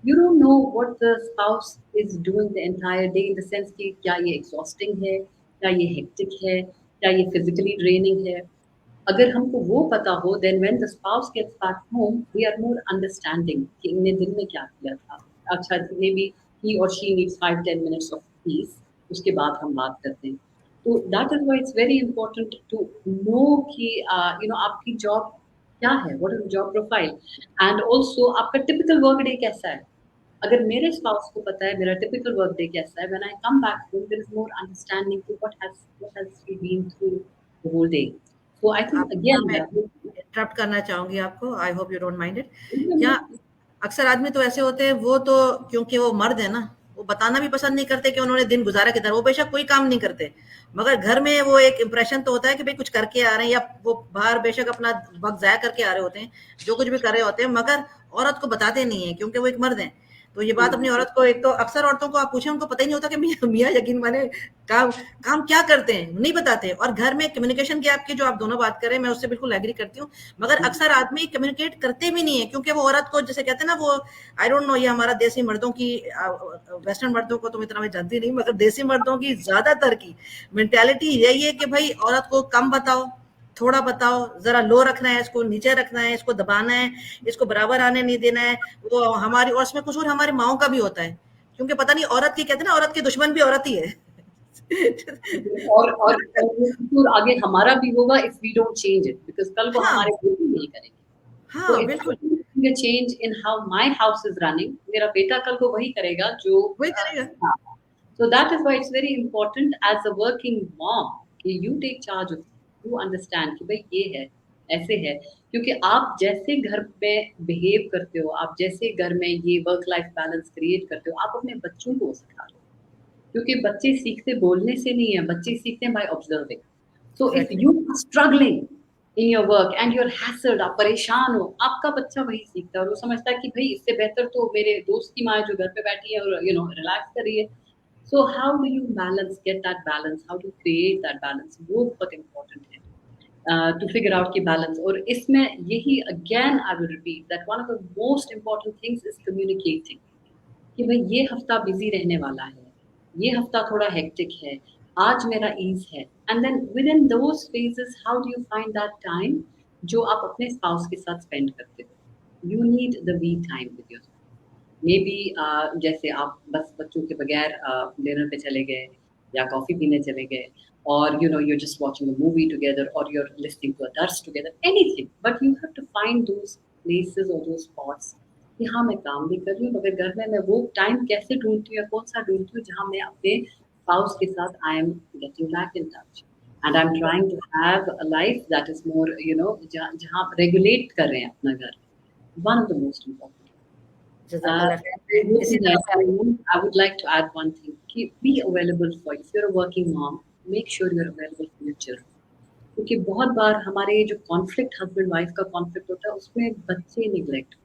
[SPEAKER 2] You don't know what the spouse is doing the entire day, in the sense कि क्या ये एग्जॉस्टिंग है, क्या ये हेक्टिक है, क्या ये फिजिकली ड्रेनिंग है। अगर हमको वो पता हो, then when the spouse gets back home we are more understanding कि इन्हें दिन में क्या किया था। अच्छा, मे बी ही और she needs 5-10 minutes of peace, उसके बाद हम बात करते हैं। तो that is why it's very important to know कि आपकी जॉब क्या है, what is job profile, and also आपका टिपिकल वर्क डे कैसा है। अगर मेरे स्पाउस को पता है मेरा टिपिकल वर्क डे कैसा है, when I come back home there is more understanding to what has he been through the whole day. So I
[SPEAKER 1] आप
[SPEAKER 2] थिंक
[SPEAKER 1] यहाँ
[SPEAKER 2] अगेन
[SPEAKER 1] मैं इंटरप्ट करना चाहूंगी आपको, I hope you don't mind it. या अक्सर आदमी तो ऐसे होते हैं, वो तो क्योंकि वो मर्द है ना, वो बताना भी पसंद नहीं करते कि उन्होंने दिन गुजारा किधर, वो बेशक कोई काम नहीं करते, मगर घर में वो एक इंप्रेशन तो होता है कि भाई कुछ करके आ रहे हैं, या वो बाहर बेशक अपना वक्त जाया करके आ रहे होते हैं, जो कुछ भी कर रहे होते हैं, मगर औरत को बताते नहीं है क्योंकि वो एक मर्द है। तो ये बात अपनी औरत को, एक तो अक्सर औरतों को आप पूछें उनको पता ही नहीं होता कि मियाँ मियाँ यकीन माने काम काम क्या करते हैं, नहीं बताते। और घर में कम्युनिकेशन गैप की जो आप दोनों बात करें, मैं उससे बिल्कुल एग्री करती हूँ, मगर अक्सर आदमी कम्युनिकेट करते भी नहीं है क्योंकि वो औरत को, जैसे कहते हैं ना, वो आई डोंट नो, ये हमारा देसी मर्दों की, वेस्टर्न मर्दों को तो इतना मैं जानती नहीं, मगर देसी मर्दों की ज्यादातर की मेंटेलिटी यही है कि भाई औरत को कम बताओ, थोड़ा बताओ, जरा लो रखना है, इसको नीचे रखना है, इसको दबाना है, इसको बराबर आने नहीं देना है। वो हमारी, और इसमें कसूर हमारी माओ का भी होता है, क्योंकि पता नहीं, औरत की कहते हैं ना, औरत की दुश्मन भी औरत ही है।
[SPEAKER 2] और ये कसूर आगे हमारा भी होगा if we don't change it, because कल को
[SPEAKER 1] हाँ
[SPEAKER 2] हमारे बेटे नहीं करेंगे। तो
[SPEAKER 1] हाँ
[SPEAKER 2] इफ आई
[SPEAKER 1] बिल्कुल,
[SPEAKER 2] don't change in how my house is running, मेरा बेटा कल को वही करेगा जो
[SPEAKER 1] वही करेगा।
[SPEAKER 2] हाँ। So that is why it's very important as a working mom कि you take charge of, you understand कि भाई ये है, ऐसे है, क्योंकि आप जैसे घर में बिहेव करते हो, आप जैसे घर में ये वर्क लाइफ बैलेंस क्रिएट करते हो, आप अपने बच्चों को सिखा रहे हो, क्योंकि बच्चे सीखते बोलने से नहीं है, बच्चे सीखते हैं by observing. So if
[SPEAKER 1] exactly.
[SPEAKER 2] You are struggling in your work and you are hassled, आप परेशान हो, आपका बच्चा वही सीखता है और वो समझता है कि भाई इससे बेहतर तो मेरे दोस्त की माँ है जो घर पे बैठी है और रिलैक्स कर रही है। So how do you balance, get that balance? How do you create that balance? वो बहुत important है to figure out की balance। और इसमें यही again I will repeat that one of the most important things is communicating कि भाई ये हफ्ता बिजी रहने वाला है, ये हफ्ता थोड़ा हेक्टिक है, आज मेरा ईज है, and then within those phases how do you find that time जो आप अपने स्पाउस के साथ स्पेंड करते हो। You need the we time with your, maybe जैसे आप बस बच्चों के बगैर डिनर पे चले गए या कॉफी पीने चले गए, और you're just watching a movie together or you're listening to a dars together, anything, but you have to find those places or those spots कि हाँ मैं काम भी कर रही हूँ मगर घर में मैं वो टाइम कैसे ढूंढती हूँ या कौन सा ढूंढती हूँ जहाँ मैं अपने स्पाउस के साथ I am getting back in touch and I am trying to have a life that is more जहाँ आप रेगुलेट कर रहे हैं अपना घर, one of the most important.
[SPEAKER 1] जज़ाकल्लाह खैर। इसी तरह से
[SPEAKER 2] I would like to add one thing. Be available for, if you're a working mom, make sure you're available for your children. क्योंकि बहुत बार हमारे जो कॉन्फ्लिक्ट हस्बैंड वाइफ का कॉन्फ्लिक्ट होता है उसमें बच्चे निगलेक्ट।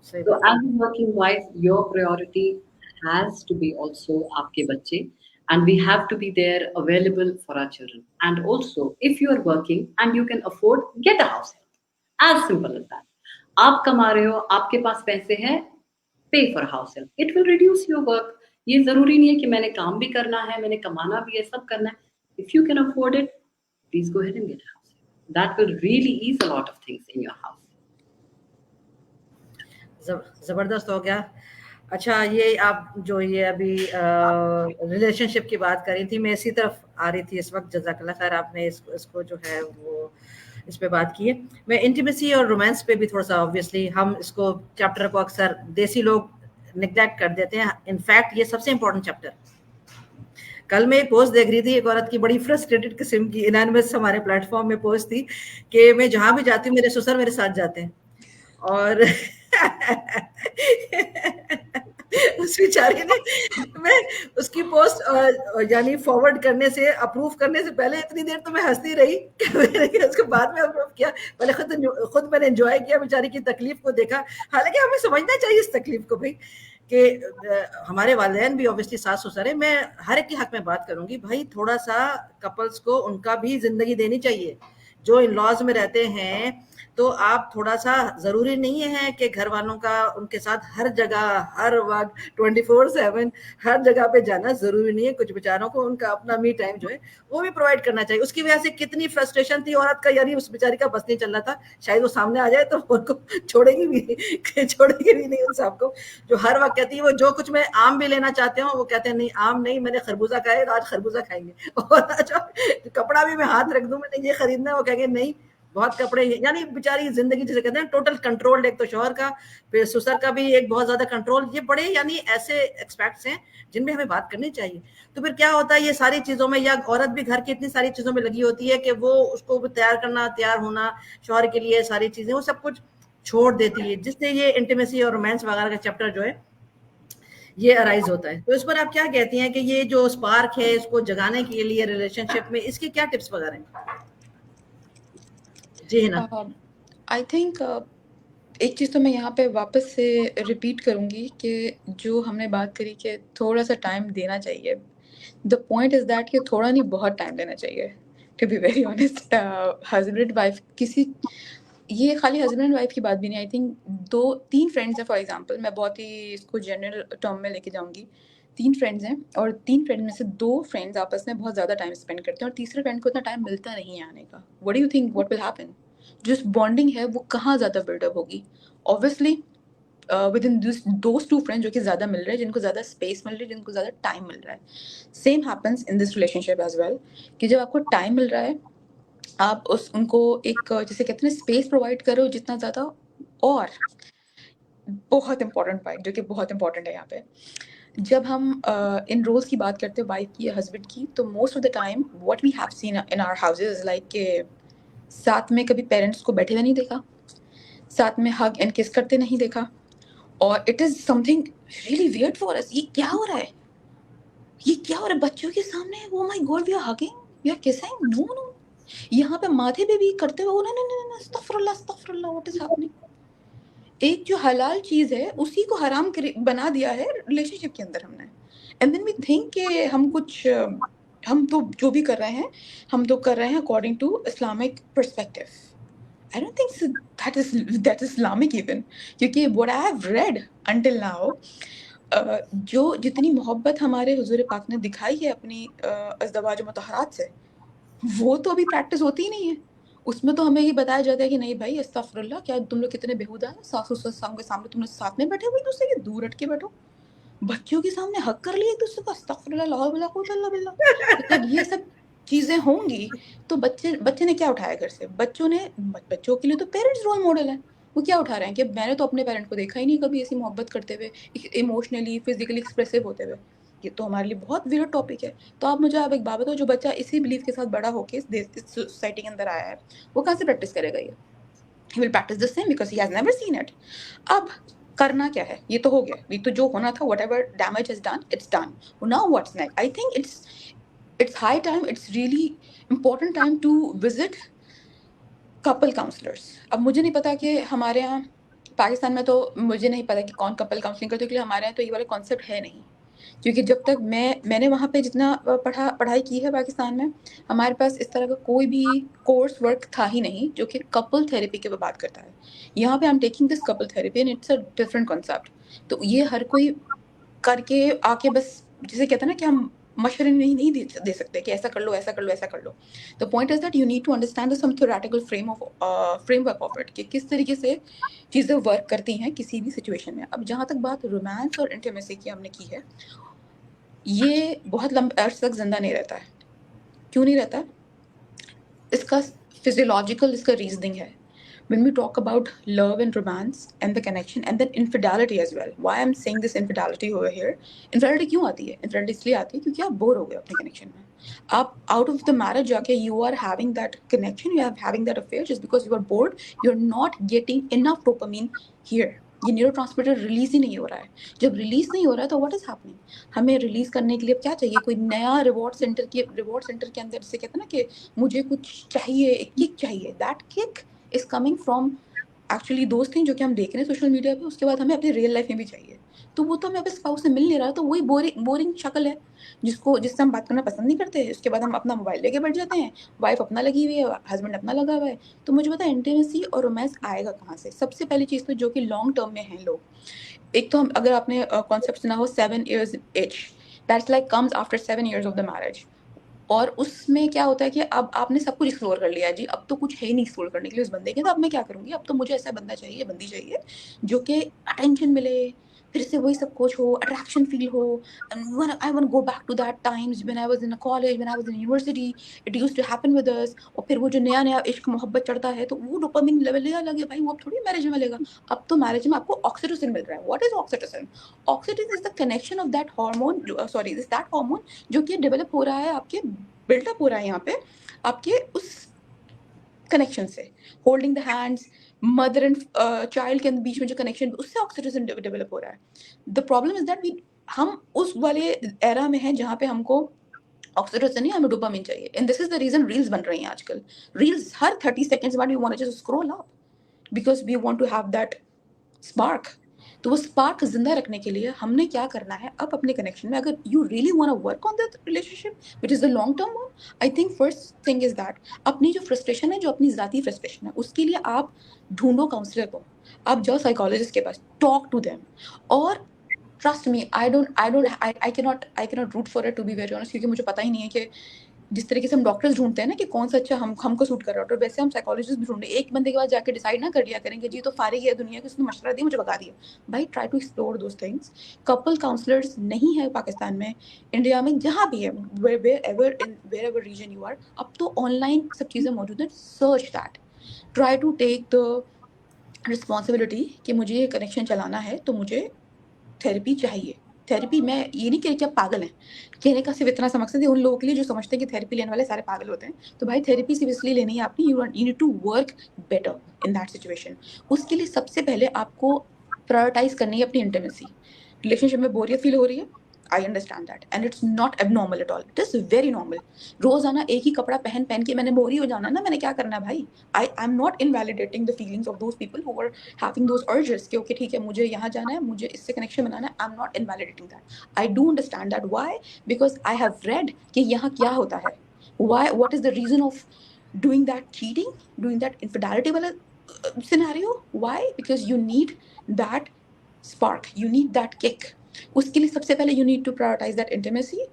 [SPEAKER 1] सही
[SPEAKER 2] तो
[SPEAKER 1] बात है।
[SPEAKER 2] As a working wife your priority has to be also आपके बच्चे, and we have to be there available for our children. And also if you are working and you can afford, get a house help, as simple as that। आप कमा रहे हो, आपके पास पैसे हैं, पे for house help, it will reduce your work. ये जरूरी नहीं है कि मैंने काम भी करना है, मैंने कमाना भी है, सब करना है। If you can afford it, please go ahead and get house, that will really ease a lot of things in your house.
[SPEAKER 1] जबरदस्त हो गया। अच्छा, ये आप जो ये अभी रिलेशनशिप की बात करी थी, मैं इसी तरफ आ रही थी इस वक्त। जज़ाकल्लाह खैर, आपने इसको जो है वो इस पे बात की है। मैं इंटीमेसी और रोमांस पे भी थोड़ा सा, ऑब्वियसली हम इसको चैप्टर को अक्सर देसी लोग निग्लेक्ट कर देते हैं। इनफैक्ट ये सबसे इंपॉर्टेंट चैप्टर। कल मैं एक पोस्ट देख रही थी, एक औरत की बड़ी फ्रस्ट्रेटेड किस्म की, एनोनिमस हमारे प्लेटफॉर्म में पोस्ट थी कि मैं जहां भी जाती हूँ मेरे ससुर मेरे साथ जाते हैं, और उस बेचारी ने, मैं उसकी पोस्ट यानी फॉरवर्ड करने से, अप्रूव करने से पहले इतनी देर तो मैं हंसती रही कि मैंने उसके बाद में अप्रूव किया। पहले खुद मैंने एंजॉय किया, बेचारी की तकलीफ को देखा। हालांकि हमें समझना चाहिए इस तकलीफ को भाई, कि हमारे वालिदैन भी ऑब्वियसली सास ससुर है। मैं हर एक के हक में बात करूंगी भाई, थोड़ा सा कपल्स को उनका भी जिंदगी देनी चाहिए। जो इन लॉज में रहते हैं तो आप थोड़ा सा, जरूरी नहीं है कि घर वालों का उनके साथ हर जगह हर वक्त 24/7 हर जगह पे जाना जरूरी नहीं है। कुछ बेचारों को उनका अपना मी टाइम जो है वो भी प्रोवाइड करना चाहिए। उसकी वजह से कितनी फ्रस्ट्रेशन थी औरत का, यानी उस बेचारी का बस नहीं चल रहा था। शायद वो सामने आ जाए तो उनको छोड़ेगी भी छोड़ेगी भी नहीं उन सबको, जो हर वक्त कहती है वो जो कुछ मैं आम भी लेना चाहते हो वो कहते हैं नहीं आम नहीं, मैंने खरबूजा खाया, आज खरबूजा खाएंगे। और जो कपड़ा भी मैं हाथ रख दूं, मैंने ये खरीदना है, वो कहेंगे नहीं बहुत कपड़े, यानी बेचारी जिंदगी जिसे कहते हैं टोटल कंट्रोल्ड, एक तो शौहर का, फिर ससुर का भी एक बहुत ज्यादा कंट्रोल। ये बड़े यानी ऐसे एक्सपेक्ट्स हैं जिनमें हमें बात करनी चाहिए। तो फिर क्या होता है ये सारी चीजों में, या औरत भी घर की इतनी सारी चीजों में लगी होती है कि वो उसको तैयार करना, तैयार होना शौहर के लिए, सारी चीजें वो सब कुछ छोड़ देती है, जिससे ये इंटीमेसी और रोमांस वगैरह का चैप्टर जो है ये अराइज होता है। तो इस पर आप क्या कहती हैं कि ये जो स्पार्क है इसको जगाने के लिए रिलेशनशिप में इसके क्या टिप्स वगैरह हैं? जी है ना।
[SPEAKER 3] आई थिंक एक चीज़ तो मैं यहाँ पे वापस से रिपीट करूँगी कि जो हमने बात करी कि थोड़ा सा टाइम देना चाहिए। द पॉइंट इज़ दैट कि थोड़ा नहीं, बहुत टाइम देना चाहिए, to be very honest. Husband wife किसी, ये खाली हस्बैंड एंड वाइफ की बात भी नहीं। आई थिंक 2-3 फ्रेंड्स हैं फॉर एग्जांपल, मैं बहुत ही इसको जनरल टर्म में लेके जाऊंगी। 3 फ्रेंड्स हैं और 3 फ्रेंड में से 2 फ्रेंड्स आपस में बहुत ज़्यादा टाइम स्पेंड करते हैं और तीसरे फ्रेंड को इतना टाइम मिलता नहीं है आने का। What do you think what will happen? जो बॉन्डिंग है वो कहाँ ज़्यादा बिल्डअप होगी? Obviously with in those 2 friends जो कि ज़्यादा मिल रहे हैं, जिनको ज़्यादा स्पेस मिल रही है, जिनको ज़्यादा टाइम मिल रहा है। Same happens in this relationship as well, कि जब आपको टाइम मिल रहा है आप उनको एक जिसे कहते हैं स्पेस प्रोवाइड करो जितना ज़्यादा। और बहुत इंपॉर्टेंट पॉइंट जो कि बहुत इंपॉर्टेंट है यहाँ पे, जब हम इन रोल्स की बात करते हैं वाइफ की या हस्बैंड की, तो most of the time what we have seen in our houses like के साथ में कभी पेरेंट्स को बैठे हुए नहीं देखा, साथ में हग एंड किस करते नहीं देखा। और it is something really weird for us. ये क्या हो रहा है, ये क्या हो रहा है बच्चों के सामने? Oh my God, we are hugging, we are kissing, no no. यहाँ पे माथे पे भी करते हुए, नहीं नहीं नहीं, अस्तगफुरुल्लाह अस्तगफुरुल्लाह, व्हाट इज हैपनिंग? एक जो हलाल चीज है उसी को हराम बना दिया है रिलेशनशिप के अंदर हमने। एंड देन वी थिंक कि हम कुछ हम तो जो भी कर रहे हैं हम तो कर रहे हैं according to Islamic perspective. I don't think that is Islamic even, क्योंकि what I have read until now, जो जितनी मोहब्बत हमारे हुजूर पाक ने दिखाई है अपनी अज़दवाज मुतहरात से, वो तो अभी प्रैक्टिस होती ही नहीं है। उसमें तो हमें ये बताया जाता है कि नहीं भाई अस्तगफुरुल्लाह, क्या तुम लोग कितने बेहुदा हैं, सास-ससुर के सामने तुम लोग साथ में बैठे हुए एक-दूसरे के, दूर हट के बैठो। बच्चों के सामने हक कर लिए एक-दूसरे को, अस्तगफुरुल्लाह, ला हौला वला कुव्वता इल्ला बिल्लाह। तो जब ये सब चीज़ें होंगी तो बच्चे बच्चे ने क्या उठाया घर से? बच्चों के लिए तो पेरेंट्स रोल मॉडल हैं। वो क्या उठा रहे हैं कि मैंने तो अपने पेरेंट को देखा ही नहीं कभी ऐसी मोहब्बत करते हुए, इमोशनली, फिज़िकली एक्सप्रेसिव होते हुए। ये तो हमारे लिए बहुत वियर्ड टॉपिक है। तो आप एक बात बताओ, जो बच्चा इसी बिलीफ के साथ बड़ा होके इस सोसाइटी के अंदर आया है, वो कहाँ से प्रैक्टिस करेगा ये? He will practice the same because he has never seen it. अब करना क्या है? ये तो हो गया। ये तो जो होना था, whatever damage is done, it's done. Now what's next? I think it's high time, it's really important time to visit couple counsellors. अब मुझे नहीं पता कि हमारे यहाँ पाकिस्तान में, तो मुझे नहीं पता कि कौन कपल काउंसलिंग करते हैं, क्योंकि हमारे यहाँ तो ये वाला कॉन्सेप्ट है नहीं। क्योंकि जब तक मैंने वहाँ पे जितना पढ़ाई की है पाकिस्तान में, हमारे पास इस तरह का कोई भी कोर्स वर्क था ही नहीं जो कि कपल थेरेपी के बात करता है। यहाँ पे I am taking this couple therapy and it's a different concept. तो ये हर कोई करके आके बस, जिसे कहते हैं ना कि हम मशवरे नहीं दे सकते कि ऐसा कर लो, ऐसा कर लो, ऐसा कर लो। The point is that you need to understand some theoretical framework of it, कि किस तरीके से चीज़ें वर्क करती हैं किसी भी सिचुएशन में। अब जहाँ तक बात रोमांस और इंटीमेसी की हमने की है, ये बहुत लंबे अर्से तक जिंदा नहीं रहता है। क्यों नहीं रहता? इसका फिजियोलॉजिकल इसका रीजनिंग है। When we talk about love and romance and the connection and then infidelity as well, why I'm saying this infidelity over here, infidelity क्यों आती है? Infidelity इसलिए आती है क्योंकि आप बोर हो गए अपने कनेक्शन में। आप out of the marriage जाके you are having that connection, you are having that affair just because you are bored, you're not getting enough dopamine here. ये न्यूरोट्रांसमीटर रिलीज ही नहीं हो रहा है। जब रिलीज नहीं हो रहा है तो व्हाट इज हैपनिंग? हमें रिलीज करने के लिए क्या चाहिए? कोई नया रिवॉर्ड सेंटर के अंदर, जिसे कहते हैं ना कि मुझे कुछ चाहिए, एक किक चाहिए। That kick is coming from actually those thing जो कि हम देख रहे हैं सोशल मीडिया पे, उसके बाद हमें अपनी रियल लाइफ में भी चाहिए। तो वो तो हमें अपने स्पाउस से मिल नहीं रहा, तो वही बोरिंग शक्ल है जिससे हम बात करना पसंद नहीं करते। उसके बाद हम अपना मोबाइल लेके बैठ जाते हैं, वाइफ अपना लगी हुई है, हस्बैंड अपना लगा हुआ है। तो मुझे पता है इंटीमेसी और रोमांस आएगा कहाँ से? सबसे पहली चीज़ तो जो कि लॉन्ग टर्म में है लोग, एक तो हम, अगर आपने कॉन्सेप्ट सुना हो 7 years itch, that's like comes after 7 years of the marriage. और उसमें क्या होता है कि अब आपने सब कुछ एक्सप्लोर कर लिया जी, अब तो कुछ है ही नहीं एक्सप्लोर करने के लिए उस बंदे के, तो अब मैं क्या करूँगी? अब तो मुझे ऐसा बंदा चाहिए, बंदी चाहिए जो कि अटेंशन मिले, फिर से वही सब कुछ हो, अट्रैक्शन फील हो, I want go back to that times when I was in a college, when I was in university, it used to happen with us. और फिर वो जो नया नया इश्क मोहब्बत चढ़ता है तो वो डोपामिन लेवल अलग है भाई, वो अब थोड़ी मैरिज में मिलेगा। अब तो मैरिज में आपको ऑक्सीटोसिन मिल रहा है। What is oxytocin? Oxytocin is the connection of that hormone, sorry is that hormone जो कि डेवलप हो रहा है, आपके बिल्डअप हो रहा है यहाँ पे आपके उस कनेक्शन से, holding the hands, mother and child के बीच में जो कनेक्शन, उससे ऑक्सीटोसिन डेवलप हो रहा है। The problem is that we, हम उस वाले एरा में हैं जहाँ पे हमको ऑक्सीटोसिन नहीं, हमें डोपामिन चाहिए। And this is the reason reels बन रही हैं आजकल। रील्स हर 30 सेकंड्स बाद we want to just scroll up because we want to have that spark. तो वो स्पार्क जिंदा रखने के लिए हमने क्या करना है, अब अपने कनेक्शन में अगर you really want to work on that relationship which is the long term one, I think first thing is that अपनी जो फ्रस्ट्रेशन है, जो अपनी जाती फ्रस्ट्रेशन है, उसके लिए आप ढूंढो काउंसलर को, आप जाओ साइकोलॉजिस्ट के पास, टॉक टू देम। और trust me, I cannot root for it to be very honest, क्योंकि मुझे पता ही नहीं है कि जिस तरीके से हम डॉक्टर्स ढूंढते हैं ना कि कौन सा अच्छा हमको सूट कर रहा है, और वैसे हम साइकोलॉजिस्ट भी ढूंढे। एक बंदे के बाद जाके डिसाइड ना कर लिया करेंगे जी तो फारिग है दुनिया की, उसने मशवरा दिया मुझे भगा दिया। भाई try to explore those things. Couple counsellors नहीं है पाकिस्तान में, इंडिया में, जहाँ भी है, wherever region you are, अब तो ऑनलाइन सब चीज़ें मौजूद हैं। Search that, try to take the responsibility कि मुझे ये कनेक्शन चलाना है तो मुझे थेरेपी चाहिए। थेरेपी, मैं ये नहीं कह रही कि आप पागल हैं, कहने का सिर्फ इतना सा मकसद है उन लोगों के लिए जो समझते हैं कि थेरेपी लेने वाले सारे पागल होते हैं। तो भाई थेरेपी सिर्फ इसलिए लेनी है आपने, you need to work better in that situation. उसके लिए सबसे पहले आपको प्रायोरिटाइज करनी है अपनी इंटीमेसी। रिलेशनशिप में बोरियत फील हो रही है, I understand that and it's not abnormal at all, it is very normal. रोजाना एक ही कपड़ा पहन पहन के मैंने बोरी हो जाना ना, मैंने क्या करना है भाई? I am not invalidating the feelings of those people who are having those urges कि ओके ठीक है मुझे यहाँ जाना है, मुझे इससे कनेक्शन बनाना है। I am not invalidating that, I do understand that. Why? Because I have read कि यहाँ क्या होता है, why, what is the reason of doing that cheating, doing that infidelity वाला scenario. Why? Because you need that spark, you need that kick. उसके लिए सबसे पहले you need to prioritize that intimacy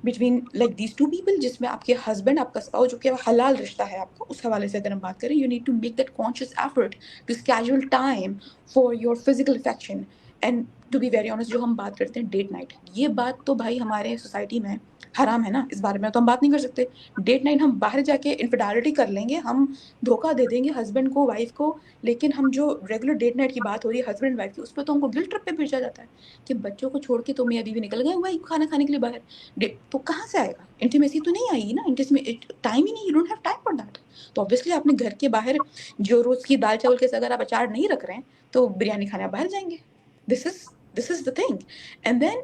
[SPEAKER 3] between like these two people, जिसमें आपके husband, आपका spouse, जो कि हलाल रिश्ता है आपका, उस हवाले से अगर हम बात करें, you need to make that conscious effort to schedule time for your physical affection. And to be very honest, जो हम बात करते हैं डेट नाइट, ये बात तो भाई हमारे सोसाइटी में हराम है ना, इस बारे में तो हम बात नहीं कर सकते। डेट नाइट हम बाहर जाके इनफिडेलिटी कर लेंगे, हम धोखा दे देंगे हस्बैंड को, वाइफ को, लेकिन हम जो रेगुलर डेट नाइट की बात हो रही है हस्बैंड वाइफ की, उस पर तो हमको गिल्ट ट्रिप पे भेजा जाता है कि बच्चों को छोड़ के तो मैं अभी भी निकल गए भाई खाना खाने के लिए बाहर। तो कहाँ से आएगा? इंटीमेसी तो नहीं आएगी ना, इंटीमेसी टाइम ही नहीं, you don't have time for that. तो ऑब्वियसली अपने घर के बाहर जो रोज की दाल चावल के साथ अगर आप अचार नहीं रख रहे हैं तो बिरयानी खाने आप बाहर जाएंगे। This is the thing. And then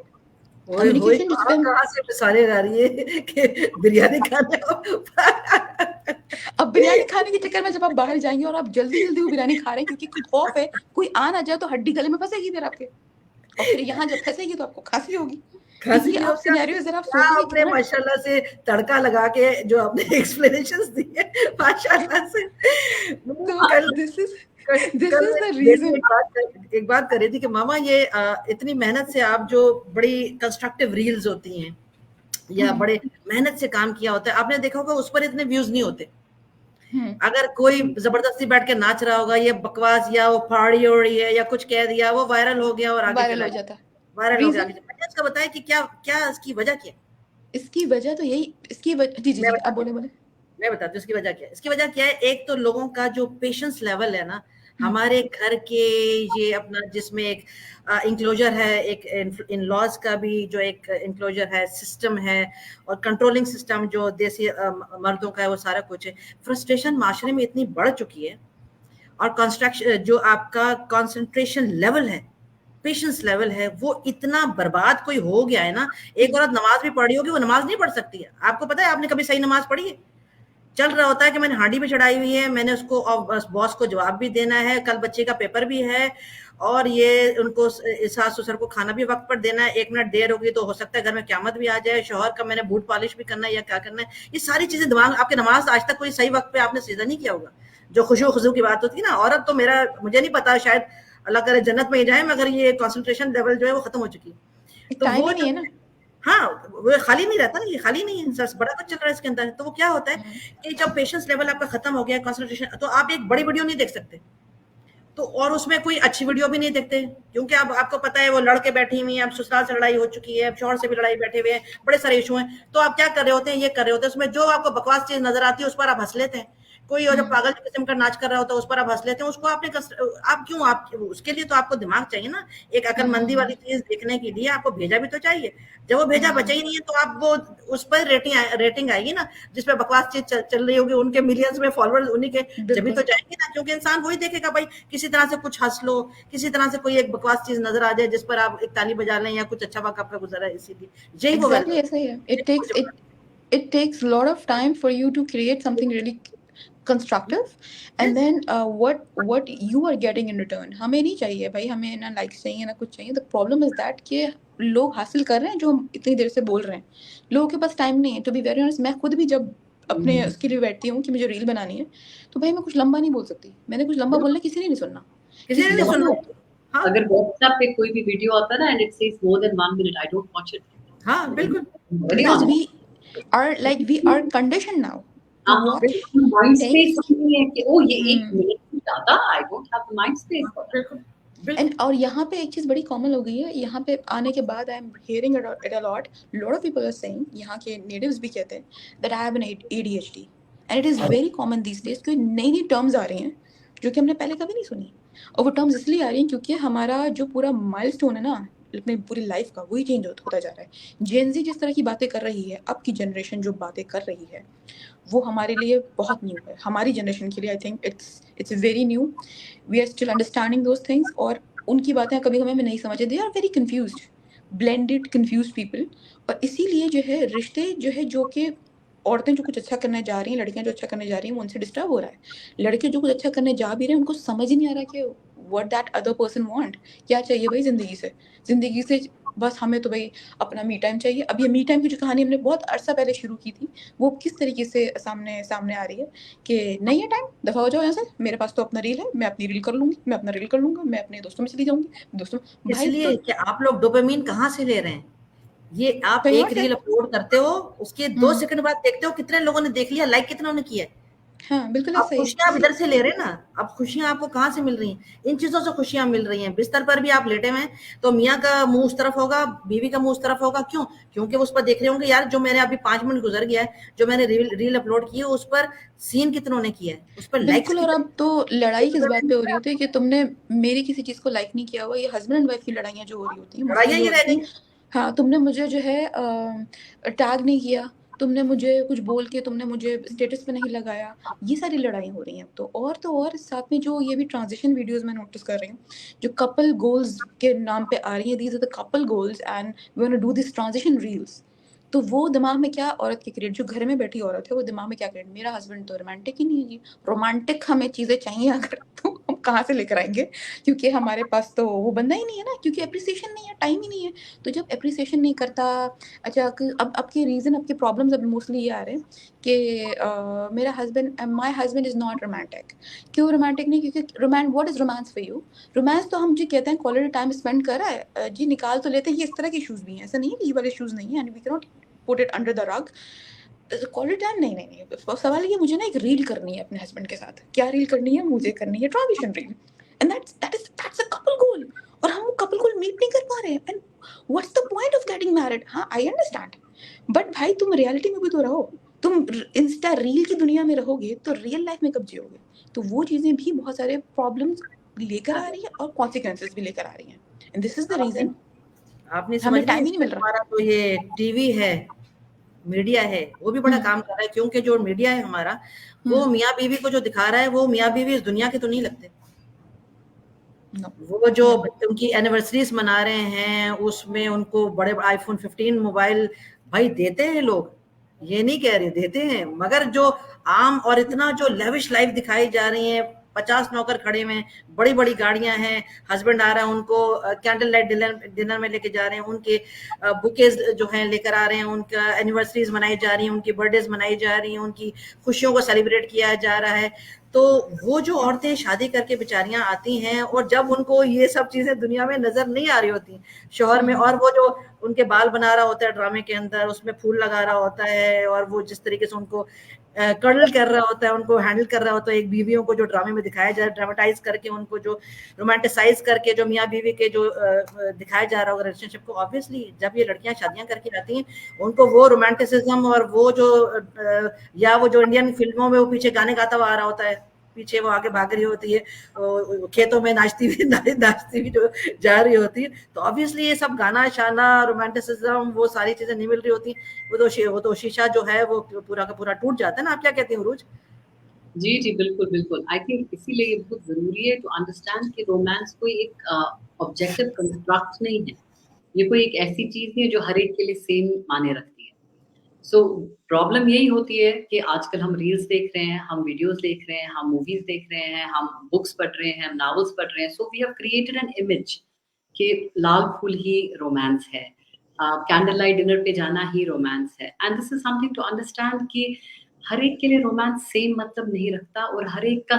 [SPEAKER 3] communication, जिस पे
[SPEAKER 1] कहाँ से मिसालें आ रही है कि बिरयानी खाने
[SPEAKER 3] अब बिरयानी खाने के चक्कर में जब आप बाहर जाएंगे और आप जल्दी जल्दी वो बिरयानी खा रहे हैं क्योंकि खौफ है कोई आ ना जाए तो हड्डी गले में फंसेगी फिर आपके, और फिर यहाँ जब फंसेगी तो आपको खांसी होगी।
[SPEAKER 1] खांसी
[SPEAKER 3] ये
[SPEAKER 1] भी
[SPEAKER 3] आप
[SPEAKER 1] होता है।
[SPEAKER 3] सिनेरियो जरा आप
[SPEAKER 1] हाँ,
[SPEAKER 3] सोचिए
[SPEAKER 1] आपने
[SPEAKER 3] कितना
[SPEAKER 1] माशाल्लाह से तड़का लगा के जो आपने एक्सप्लेनेशंस दी है माशाल्लाह से। कल
[SPEAKER 3] दिस इज
[SPEAKER 1] कल
[SPEAKER 3] द
[SPEAKER 1] मेरी
[SPEAKER 3] रीजन।
[SPEAKER 1] एक बात कर रही थी कि मामा ये इतनी मेहनत से आप जो बड़ी कंस्ट्रक्टिव रील्स होती हैं या बड़े मेहनत से काम किया होता है, आपने देखा होगा उस पर इतने व्यूज नहीं होते। अगर कोई जबरदस्ती बैठ के नाच रहा होगा, ये बकवास या वो फाड़ी हो रही है या कुछ कह दिया, वो वायरल हो गया और आगे
[SPEAKER 3] वायरल
[SPEAKER 1] चला
[SPEAKER 3] हो
[SPEAKER 1] गया,
[SPEAKER 3] जाता है।
[SPEAKER 1] वायरल हो गया।
[SPEAKER 3] रीजन
[SPEAKER 1] आगे इसका बताएं कि क्या क्या इसकी वजह क्या है?
[SPEAKER 3] इसकी वजह तो यही, इसकी जी जी
[SPEAKER 1] मैं
[SPEAKER 3] जी आप
[SPEAKER 1] बताती
[SPEAKER 3] बोले
[SPEAKER 1] हूँ,
[SPEAKER 3] बोले।
[SPEAKER 1] मैं बताती हूँ इसकी वजह क्या है। इसकी वजह क्या है? एक तो लोगों का जो पेशेंस लेवल है ना, हमारे घर के ये अपना जिसमें एक इंक्लोजर है, एक इन लॉज का भी जो एक इंक्लोजर है, सिस्टम है, और कंट्रोलिंग सिस्टम जो देसी मर्दों का है, वो सारा कुछ है। फ्रस्ट्रेशन माशरे में इतनी बढ़ चुकी है, और कंस्ट्रक्शन जो आपका कंसंट्रेशन लेवल है, पेशेंस लेवल है, वो इतना बर्बाद कोई हो गया है ना। एक औरत नमाज भी पढ़ी होगी, वो नमाज नहीं पढ़ सकती है। आपको पता है, आपने कभी सही नमाज पढ़ी है? चल रहा होता है कि मैंने हांडी भी चढ़ाई हुई है, मैंने उसको बॉस को जवाब भी देना है, कल बच्चे का पेपर भी है, और ये उनको सास ससुर को खाना भी वक्त पर देना है। 1 मिनट देर होगी तो हो सकता है घर में क़यामत भी आ जाए। शौहर का मैंने बूट पॉलिश भी करना है या क्या करना है। ये सारी चीजें दिमाग, आपके नमाज आज तक कोई सही वक्त पे आपने सीधा नहीं किया होगा। जो खुशू की बात होती है ना, औरत तो मुझे नहीं पता, शायद अल्लाह करे जन्नत में ही जाए, मगर ये कंसंट्रेशन लेवल जो है वो खत्म हो चुकी है। तो
[SPEAKER 3] टाइम
[SPEAKER 1] वो
[SPEAKER 3] ही नहीं है ना।
[SPEAKER 1] हाँ, वो खाली नहीं रहता ना, ये खाली नहीं है, बड़ा कुछ चल रहा है इसके अंदर। तो वो क्या होता है कि जब पेशेंस लेवल आपका खत्म हो गया, कंसंट्रेशन, तो आप एक बड़ी वीडियो नहीं देख सकते। तो और उसमें कोई अच्छी वीडियो भी नहीं देखते, क्योंकि अब आपको पता है वो लड़के बैठी हुई हैं, अब ससुराल से लड़ाई हो चुकी है, अब शौहर से भी लड़ाई बैठे हुए हैं, बड़े सारे इशू हैं, तो आप क्या कर रहे होते हैं, ये कर रहे होते हैं, उसमें जो आपको बकवास चीज नजर आती है उस पर आप हंस लेते हैं। कोई और जो पागल किस्म का नाच कर रहा होता है उस पर आप हंस लेते हैं, उसको आपने आप क्यों, आप उसके लिए तो आपको दिमाग चाहिए ना, एक अकलमंदी वाली चीज देखने के लिए आपको भेजा भी तो चाहिए। जब वो भेजा बचा ही नहीं है तो आप वो उस पर रेटिंग आएगी ना, जिसपे बकवास चीज चल रही होगी, उनके मिलियंस में फॉलोअर्स उन्हीं के जब तो जाएंगे ना, क्योंकि इंसान वही देखेगा भाई, किसी तरह से कुछ हंस लो, किसी तरह से कोई एक बकवास चीज नजर आ जाए जिस पर आप एक ताली बजा लें या कुछ अच्छा वक्त आपका गुजरा है, इसीलिए यही वो
[SPEAKER 3] एग्जैक्टली ऐसा ही है। it takes a lot of time for you to create something really constructive and then what you are getting in return हमें नहीं चाहिए भाई, हमें ना लाइक्स चाहिए ना कुछ चाहिए। the problem is that कि लोग हासिल कर रहे हैं जो हम इतनी देर से बोल रहे हैं, लोगों के पास टाइम नहीं है। टू बी वेरी ऑनेस्ट, मैं खुद भी जब अपने उसके लिए बैठती हूँ कि मुझे रील बनानी है, तो भाई मैं कुछ लंबा नहीं बोल सकती, मैंने कुछ लंबा बोलना किसी ने नहीं सुनना,
[SPEAKER 1] किसी ने नहीं सुनना। हाँ
[SPEAKER 2] अगर व्हाट्सएप पे कोई भी वीडियो आता है ना and it says more than 1 minute, I don't watch it.
[SPEAKER 1] हाँ बिल्कुल,
[SPEAKER 3] because we are conditioned now to
[SPEAKER 2] हाँ
[SPEAKER 3] watch
[SPEAKER 2] बिल्कुल, माइंड स्पेस
[SPEAKER 3] things
[SPEAKER 2] नहीं है कि ओ ये 1 मिनट से ज्यादा, I don't have the mind space for that.
[SPEAKER 1] बिल्कुल
[SPEAKER 3] and और यहाँ पे एक चीज बड़ी कॉमन हो गई है, यहाँ पे आने के बाद I am hearing it a lot, lot of people are saying, यहाँ के नेटिव्स भी कहते हैं that I have an ADHD and it is very common these days. कोई नई नई टर्म्स आ रही हैं जो कि हमने पहले कभी नहीं सुनी, और वो टर्म्स इसलिए आ रही हैं क्योंकि हमारा जो पूरा माइलस्टोन है ना अपनी पूरी लाइफ का, वही चेंज होता जा रहा है। जेन ज़ी जिस तरह की बातें कर रही है, अब की जनरेशन जो बातें कर रही है, वो हमारे लिए बहुत न्यू है। हमारी जनरेशन के लिए I think it's very new, we are still understanding those things, और उनकी बातें कभी हमें नहीं समझे, they are very confused, blended confused people. और इसीलिए जो है रिश्ते जो है, जो कि औरतें जो कुछ अच्छा करने जा रही हैं, लड़कियां जो अच्छा करने जा रही हैं, वो उनसे डिस्टर्ब हो रहा है। लड़के जो कुछ अच्छा करने जा भी रहे हैं, उनको समझ ही नहीं आ रहा कि what that other person want, क्या चाहिए भाई जिंदगी से बस हमें तो भाई अपना मी टाइम चाहिए। अब ये मी टाइम की जो कहानी हमने बहुत अरसा पहले शुरू की थी, वो किस तरीके से सामने आ रही है कि नहीं है टाइम, दफा हो जाओ यहाँ से, मेरे पास तो अपना रील है, मैं अपनी रील कर लूंगी, मैं अपना रील कर लूंगा, मैं अपने दोस्तों में चली जाऊंगी, दोस्तों भाई।
[SPEAKER 1] इसलिए
[SPEAKER 3] तो
[SPEAKER 1] कि आप लोग डोपामिन कहाँ से ले रहे हैं, ये आप
[SPEAKER 3] कहीं
[SPEAKER 1] एक
[SPEAKER 3] और से
[SPEAKER 1] रील अपलोड करते हो, उसके 2 सेकंड बाद देखते हो कितने लोगों ने देख लिया, लाइक कितनों ने किया।
[SPEAKER 3] हाँ बिल्कुल
[SPEAKER 1] आप
[SPEAKER 3] ऐसा ही
[SPEAKER 1] खुशियां आप इधर से ले रहे हैं ना, अब खुशियां आपको कहाँ से मिल रही हैं, इन चीजों से खुशियां मिल रही हैं। बिस्तर पर भी आप लेटे हुए हैं तो मियाँ का मुंह उस तरफ होगा, बीवी का मुंह उस तरफ होगा, क्यों? क्योंकि उस पर देख रहे होंगे यार, जो मैंने अभी 5 मिनट गुजर गया है, जो मैंने रील अपलोड की है, उस पर सीन कितनों ने किया है, उस पर लाइक्स
[SPEAKER 3] बिल्कुल। और अब तो लड़ाई किस बात पे हो रही होती है कि तुमने मेरी किसी चीज को लाइक नहीं किया हुआ, ये हस्बैंड एंड वाइफ की लड़ाइयाँ जो हो रही होती हैं मोस्टली
[SPEAKER 1] लड़ाइयां
[SPEAKER 3] ये
[SPEAKER 1] ही
[SPEAKER 3] हो
[SPEAKER 1] रह
[SPEAKER 3] रही
[SPEAKER 1] गई।
[SPEAKER 3] थी। हाँ, तुमने मुझे जो है टैग नहीं किया, तुमने मुझे कुछ बोल के तुमने मुझे स्टेटस पे नहीं लगाया, ये सारी लड़ाई हो रही हैं अब तो और साथ में जो ये भी ट्रांजिशन वीडियोस मैं नोटिस कर रही हूँ जो कपल गोल्स के नाम पे आ रही हैं, these are the couple goals and we want to do this transition reels. तो वो दिमाग में क्या औरत के क्रिएट, जो घर में बैठी औरत है, वो दिमाग में क्या क्रिएट, मेरा हस्बैंड तो रोमांटिक ही नहीं है जी, रोमांटिक हमें चीज़ें चाहिए अगर तो हम कहाँ से लेकर आएंगे, क्योंकि हमारे पास तो वो बंदा ही नहीं है ना, क्योंकि अप्रिसिएशन नहीं है, टाइम ही नहीं है। तो जब अप्रिसिएशन नहीं करता, अच्छा अब के रीज़न, अब के प्रॉब्लम्स अब मोस्टली ये आ रहे हैं कि मेरा husband, my husband is not romantic. क्यों रोमांटिक नहीं? क्योंकि what is romance for you? Romance तो हम जी कहते हैं क्वालिटी टाइम स्पेंड कर रहा है, जी निकाल तो लेते हैं, ये इस तरह के इश्यूज भी हैं, ऐसा नहीं है कि ये वाले इश्यूज नहीं है, and we can not put it under the rug. Quality time नहीं, सवाल ये, मुझे ना एक रील करनी है अपने हस्बैंड के साथ। क्या रील करनी है? मुझे करनी है transition reel, and that's a couple goal, और हम कपल गोल मीट नहीं कर पा रहे हैं। And what's the point of getting married? हाँ आई अंडरस्टैंड, बट भाई तुम रियलिटी में भी तो रहो। तुम इंस्टा रील की दुनिया में रहोगे तो रियल लाइफ में कब जियोगे? तो वो चीजें भी बहुत सारे प्रॉब्लम्स लेकर आ रही है और कॉन्सिक्वेंसेस भी लेकर आ रही हैं, and this is the reason
[SPEAKER 1] आपने समझ
[SPEAKER 3] हमें
[SPEAKER 1] लिया,
[SPEAKER 3] टाइम ही नहीं
[SPEAKER 1] इसमें
[SPEAKER 3] मिल रहा।
[SPEAKER 1] हमारा तो ये टीवी है, मीडिया है, वो भी बड़ा काम कर रहा है, क्योंकि जो मीडिया है हमारा, वो मियाँ बीवी को जो दिखा रहा है, वो मियाँ बीवी इस दुनिया के तो नहीं लगते।
[SPEAKER 3] No,
[SPEAKER 1] वो जो
[SPEAKER 3] no.
[SPEAKER 1] उनकी एनिवर्सरीज मना रहे हैं, उसमें उनको बड़े iPhone 15 मोबाइल भाई देते हैं लोग, ये नहीं कह रहे, देते हैं, मगर जो आम और इतना जो लेविश लाइफ दिखाई जा रही है, 50 नौकर खड़े हुए हैं, बड़ी बड़ी गाड़ियां हैं, हस्बैंड आ रहा है, उनको कैंडल लाइट डिनर में लेके जा रहे हैं, उनके बुकेज जो हैं लेकर आ रहे हैं, उनका एनिवर्सरीज मनाई जा रही है, उनकी बर्थडेज मनाई जा रही हैं, उनकी खुशियों को सेलिब्रेट किया जा रहा है। तो वो जो औरतें शादी करके बेचारियां आती हैं और जब उनको ये सब चीजें दुनिया में नजर नहीं आ रही होती शोहर में, और वो जो उनके बाल बना रहा होता है ड्रामे के अंदर, उसमें फूल लगा रहा होता है, और वो जिस तरीके से उनको कर्नल कर रहा होता है, उनको हैंडल कर रहा होता है, एक बीवियों को जो ड्रामे में दिखाया जा रहा है, ड्रामेटाइज करके उनको जो रोमांटिसाइज करके जो मियाँ बीवी के जो दिखाया जा रहा होगा रिलेशनशिप को, ऑब्वियसली जब ये लड़कियां शादियां करके आती हैं उनको वो रोमांटिसिज्म और वो जो या वो जो इंडियन फिल्मों में वो पीछे गाने गाता हुआ आ रहा होता है, पीछे वो आगे भाग रही होती है, खेतों में नाचती हुई जो जा रही होती है, तो ऑब्वियसली ये सब गाना शाना रोमांटिसिज्म वो सारी चीजें नहीं मिल रही होती, वो तो शीशा जो है वो पूरा का पूरा टूट जाता है ना। आप क्या कहती हैं उरूज?
[SPEAKER 2] जी जी, बिल्कुल बिल्कुल। आई थिंक इसीलिए ये बहुत जरूरी है टू अंडरस्टैंड कि रोमांस कोई एक ऑब्जेक्टिव कंस्ट्रक्ट नहीं है, ये कोई एक ऐसी चीज नहीं है जो हर एक के लिए सेम माने रखती है। सो प्रॉब्लम यही होती है कि आजकल हम रील्स देख रहे हैं, हम वीडियोस देख रहे हैं, हम मूवीज देख रहे हैं, हम बुक्स पढ़ रहे हैं, हम नॉवेल्स पढ़ रहे हैं, so we have created an image कि लाल फूल ही रोमांस है, कैंडल लाइट डिनर पे जाना ही रोमांस है। And this is something to understand कि हर एक के लिए रोमांस सेम मतलब नहीं रखता और हर एक का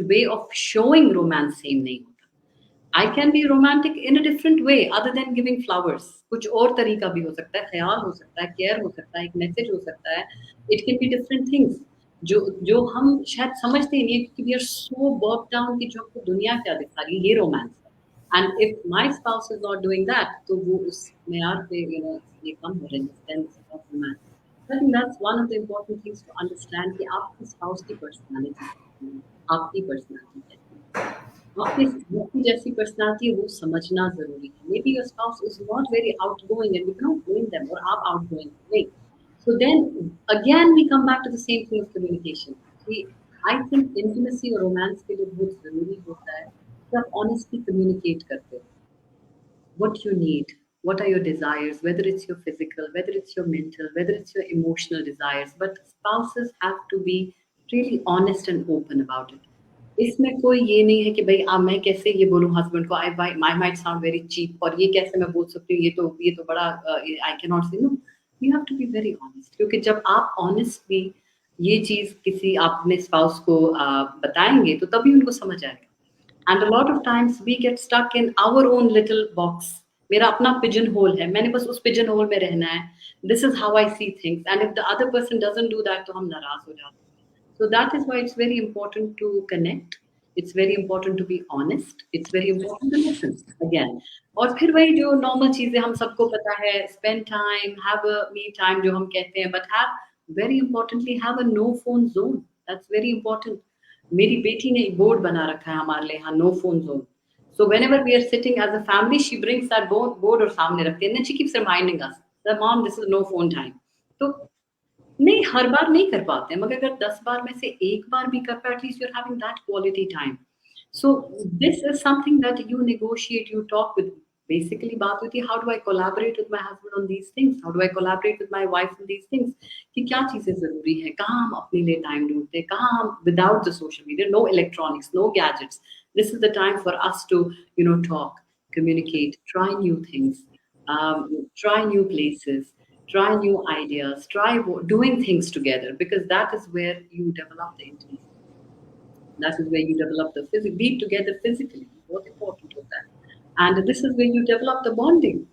[SPEAKER 2] way of showing romance same नहीं होता। I can be romantic in a different way other than giving flowers. कुछ और तरीका भी हो सकता है, ख्याल हो सकता है, केयर हो सकता है, एक मैसेज हो सकता है। It can be different things जो हम शायद समझते नहीं है क्योंकि we are so bogged down कि जो हमको दुनिया क्या दिखा रही है ये रोमांस है। And if my spouse is not doing that, तो वो उस मेयार पे ये कम हो रहे हैं, then it's not romance. I think that's one of the important things to understand कि आपकी spouse की personality, आपकी personality है। आपकी जैसी पर्सनालिटी है वो समझना जरूरी है। Maybe your spouse is not very outgoing and you can not blame them, और आप आउटगोइंग नहीं। So then again we come back to the same thing of communication. I think intimacy और romance के लिए बहुत जरूरी होता है कि आप ऑनेस्टली कम्युनिकेट करते हो what you need, what are your desires, whether it's your physical, whether it's your mental, whether it's your emotional desires, but spouses have to be really honest and open about it. इसमें कोई ये नहीं है कि भाई मैं कैसे ये बोलूँ हस्बैंड को, I might sound very cheap, और ये कैसे मैं बोल सकती हूँ, ये तो बड़ा I can not say. No, you have to be very honest, क्योंकि जब आप ऑनेस्टली ये चीज किसी अपने स्पाउस को बताएंगे तो तभी उनको समझ आएगा। And a lot of times we get stuck in our own little box. मेरा अपना पिजन होल है, मैंने बस उस पिजन होल में रहना है, this is how I see things, and if the other person doesn't do that तो हम नाराज हो जाते हैं। So that is why it's very important to connect. It's very important to be honest. It's very important to listen again. और फिर वही जो normal चीजें हम सबको पता है, spend time, have a me time जो हम कहते हैं, but have very importantly have a no phone zone. That's very important. मेरी बेटी ने एक बोर्ड बना रखा है हमारे लिए, हाँ, no phone zone. So whenever we are sitting as a family, she brings that board और सामने रखती है, and then she keeps reminding us that mom, this is no phone time. तो नहीं, हर बार नहीं कर पाते हैं, मगर अगर 10 बार में से एक बार भी कर पाए, at least you are having that quality time. So this is something that you negotiate, you talk with. Basically बात होती है how do I collaborate with my husband on these things, how do I collaborate with my wife on these things, कि क्या चीजें जरूरी है, कहाँ हम अपने लिए टाइम ढूंढते हैं, कहाँ हम without the social media, no electronics, no gadgets, this is the time for us to talk, communicate, try new things, try new places, try new ideas, try doing things together, because that is where you develop the intimacy. That is where you develop the physical, be together physically, बहुत important होता है, and this is where you develop the bonding.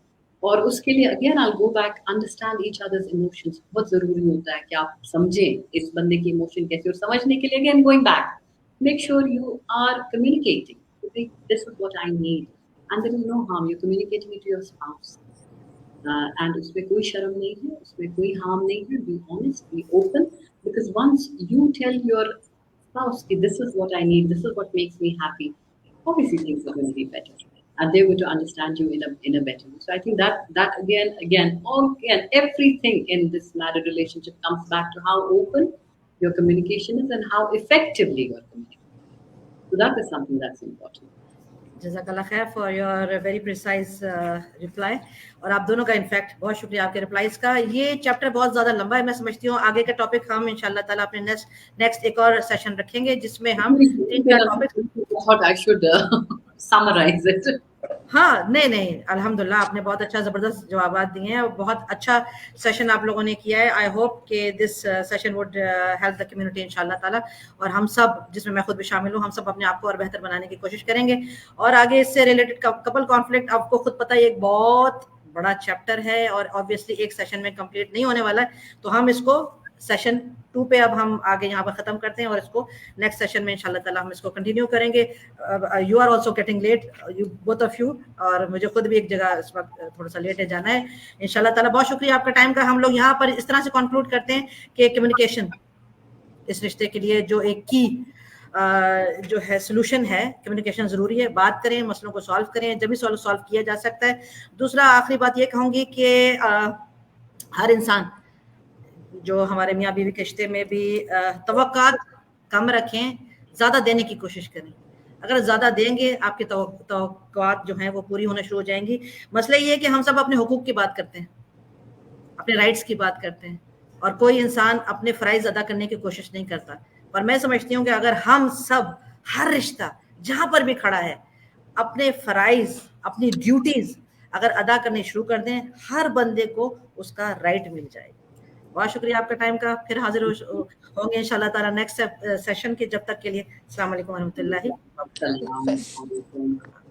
[SPEAKER 2] और उसके लिए again I'll go back, understand each other's emotions, बहुत जरूरी होता है कि आप समझें इस बंदे की इमोशन कैसी, और समझने के लिए again going back, make sure you are communicating. This is what I need, and there is no harm, you're communicating it to your spouse. And उसमें कोई शर्म नहीं है, उसमें कोई harm नहीं है. Be honest, be open, because once you tell your spouse, this is what I need, this is what makes me happy, obviously things are going to be better, and they're going to understand you in a better way. So I think that again everything in this married relationship comes back to how open your communication is and how effectively you are communicating. So that is something that's important.
[SPEAKER 1] जज़ाकल्लाह खैर for your very precise reply, और आप दोनों का in fact बहुत शुक्रिया आपके replies का। ये चैप्टर बहुत ज़्यादा लंबा है, मैं समझती हूँ आगे का टॉपिक हम इंशाल्लाह ताला अपने नेक्स्ट एक और सेशन रखेंगे जिसमें हम 3-4 topic.
[SPEAKER 2] I thought I should summarize it.
[SPEAKER 1] हाँ, नहीं, अल्हम्दुलिल्लाह आपने बहुत अच्छा ज़बरदस्त जवाबात दिए हैं और बहुत अच्छा सेशन आप लोगों ने किया है। आई होप कि this session would help the community इंशाल्लाह ताला, और हम सब, जिसमें मैं खुद भी शामिल हूँ, हम सब अपने आप को और बेहतर बनाने की कोशिश करेंगे। और आगे इससे रिलेटेड कपल कॉन्फ्लिक्ट आपको खुद पता है एक बहुत बड़ा चैप्टर है और ऑब्वियसली एक सेशन में कंप्लीट नहीं होने वाला है, तो हम इसको सेशन 2 पे अब हम आगे यहाँ पर ख़त्म करते हैं और इसको नेक्स्ट सेशन में इंशाल्लाह ताला हम इसको कंटिन्यू करेंगे। You are also getting late, you both of you, और मुझे खुद भी एक जगह इस वक्त थोड़ा सा लेट है, जाना है इंशाल्लाह ताला। बहुत शुक्रिया आपका टाइम का। हम लोग यहाँ पर इस तरह से कंक्लूड करते हैं कि कम्युनिकेशन इस रिश्ते के लिए जो एक की जो है सोल्यूशन है, कम्युनिकेशन ज़रूरी है। बात करें, मसलों को सॉल्व करें, जब भी सॉल्व किया जा सकता है। दूसरा आखिरी बात ये कहूँगी कि हर इंसान जो हमारे मियाँ बीवी के रिश्ते में भी तवक्कात कम रखें, ज़्यादा देने की कोशिश करें। अगर ज़्यादा देंगे आपकी तवक्कुआत जो हैं वो पूरी होना शुरू हो जाएंगी। मसला ये है कि हम सब अपने हुकूक की बात करते हैं, अपने राइट्स की बात करते हैं, और कोई इंसान अपने फ़राइज़ अदा करने की कोशिश नहीं करता। पर मैं समझती हूँ कि अगर हम सब, हर रिश्ता जहाँ पर भी खड़ा है, अपने फ़राइज़, अपनी ड्यूटीज़ अगर अदा करने शुरू कर दें, हर बंदे को उसका राइट मिल जाएगा। बहुत शुक्रिया आपका टाइम का। फिर हाजिर होंगे इंशाल्लाह ताला नेक्स्ट सेशन के। जब तक के लिए अस्सलाम वालेकुम व रहमतुल्लाहि।
[SPEAKER 2] अस्सलाम वालेकुम।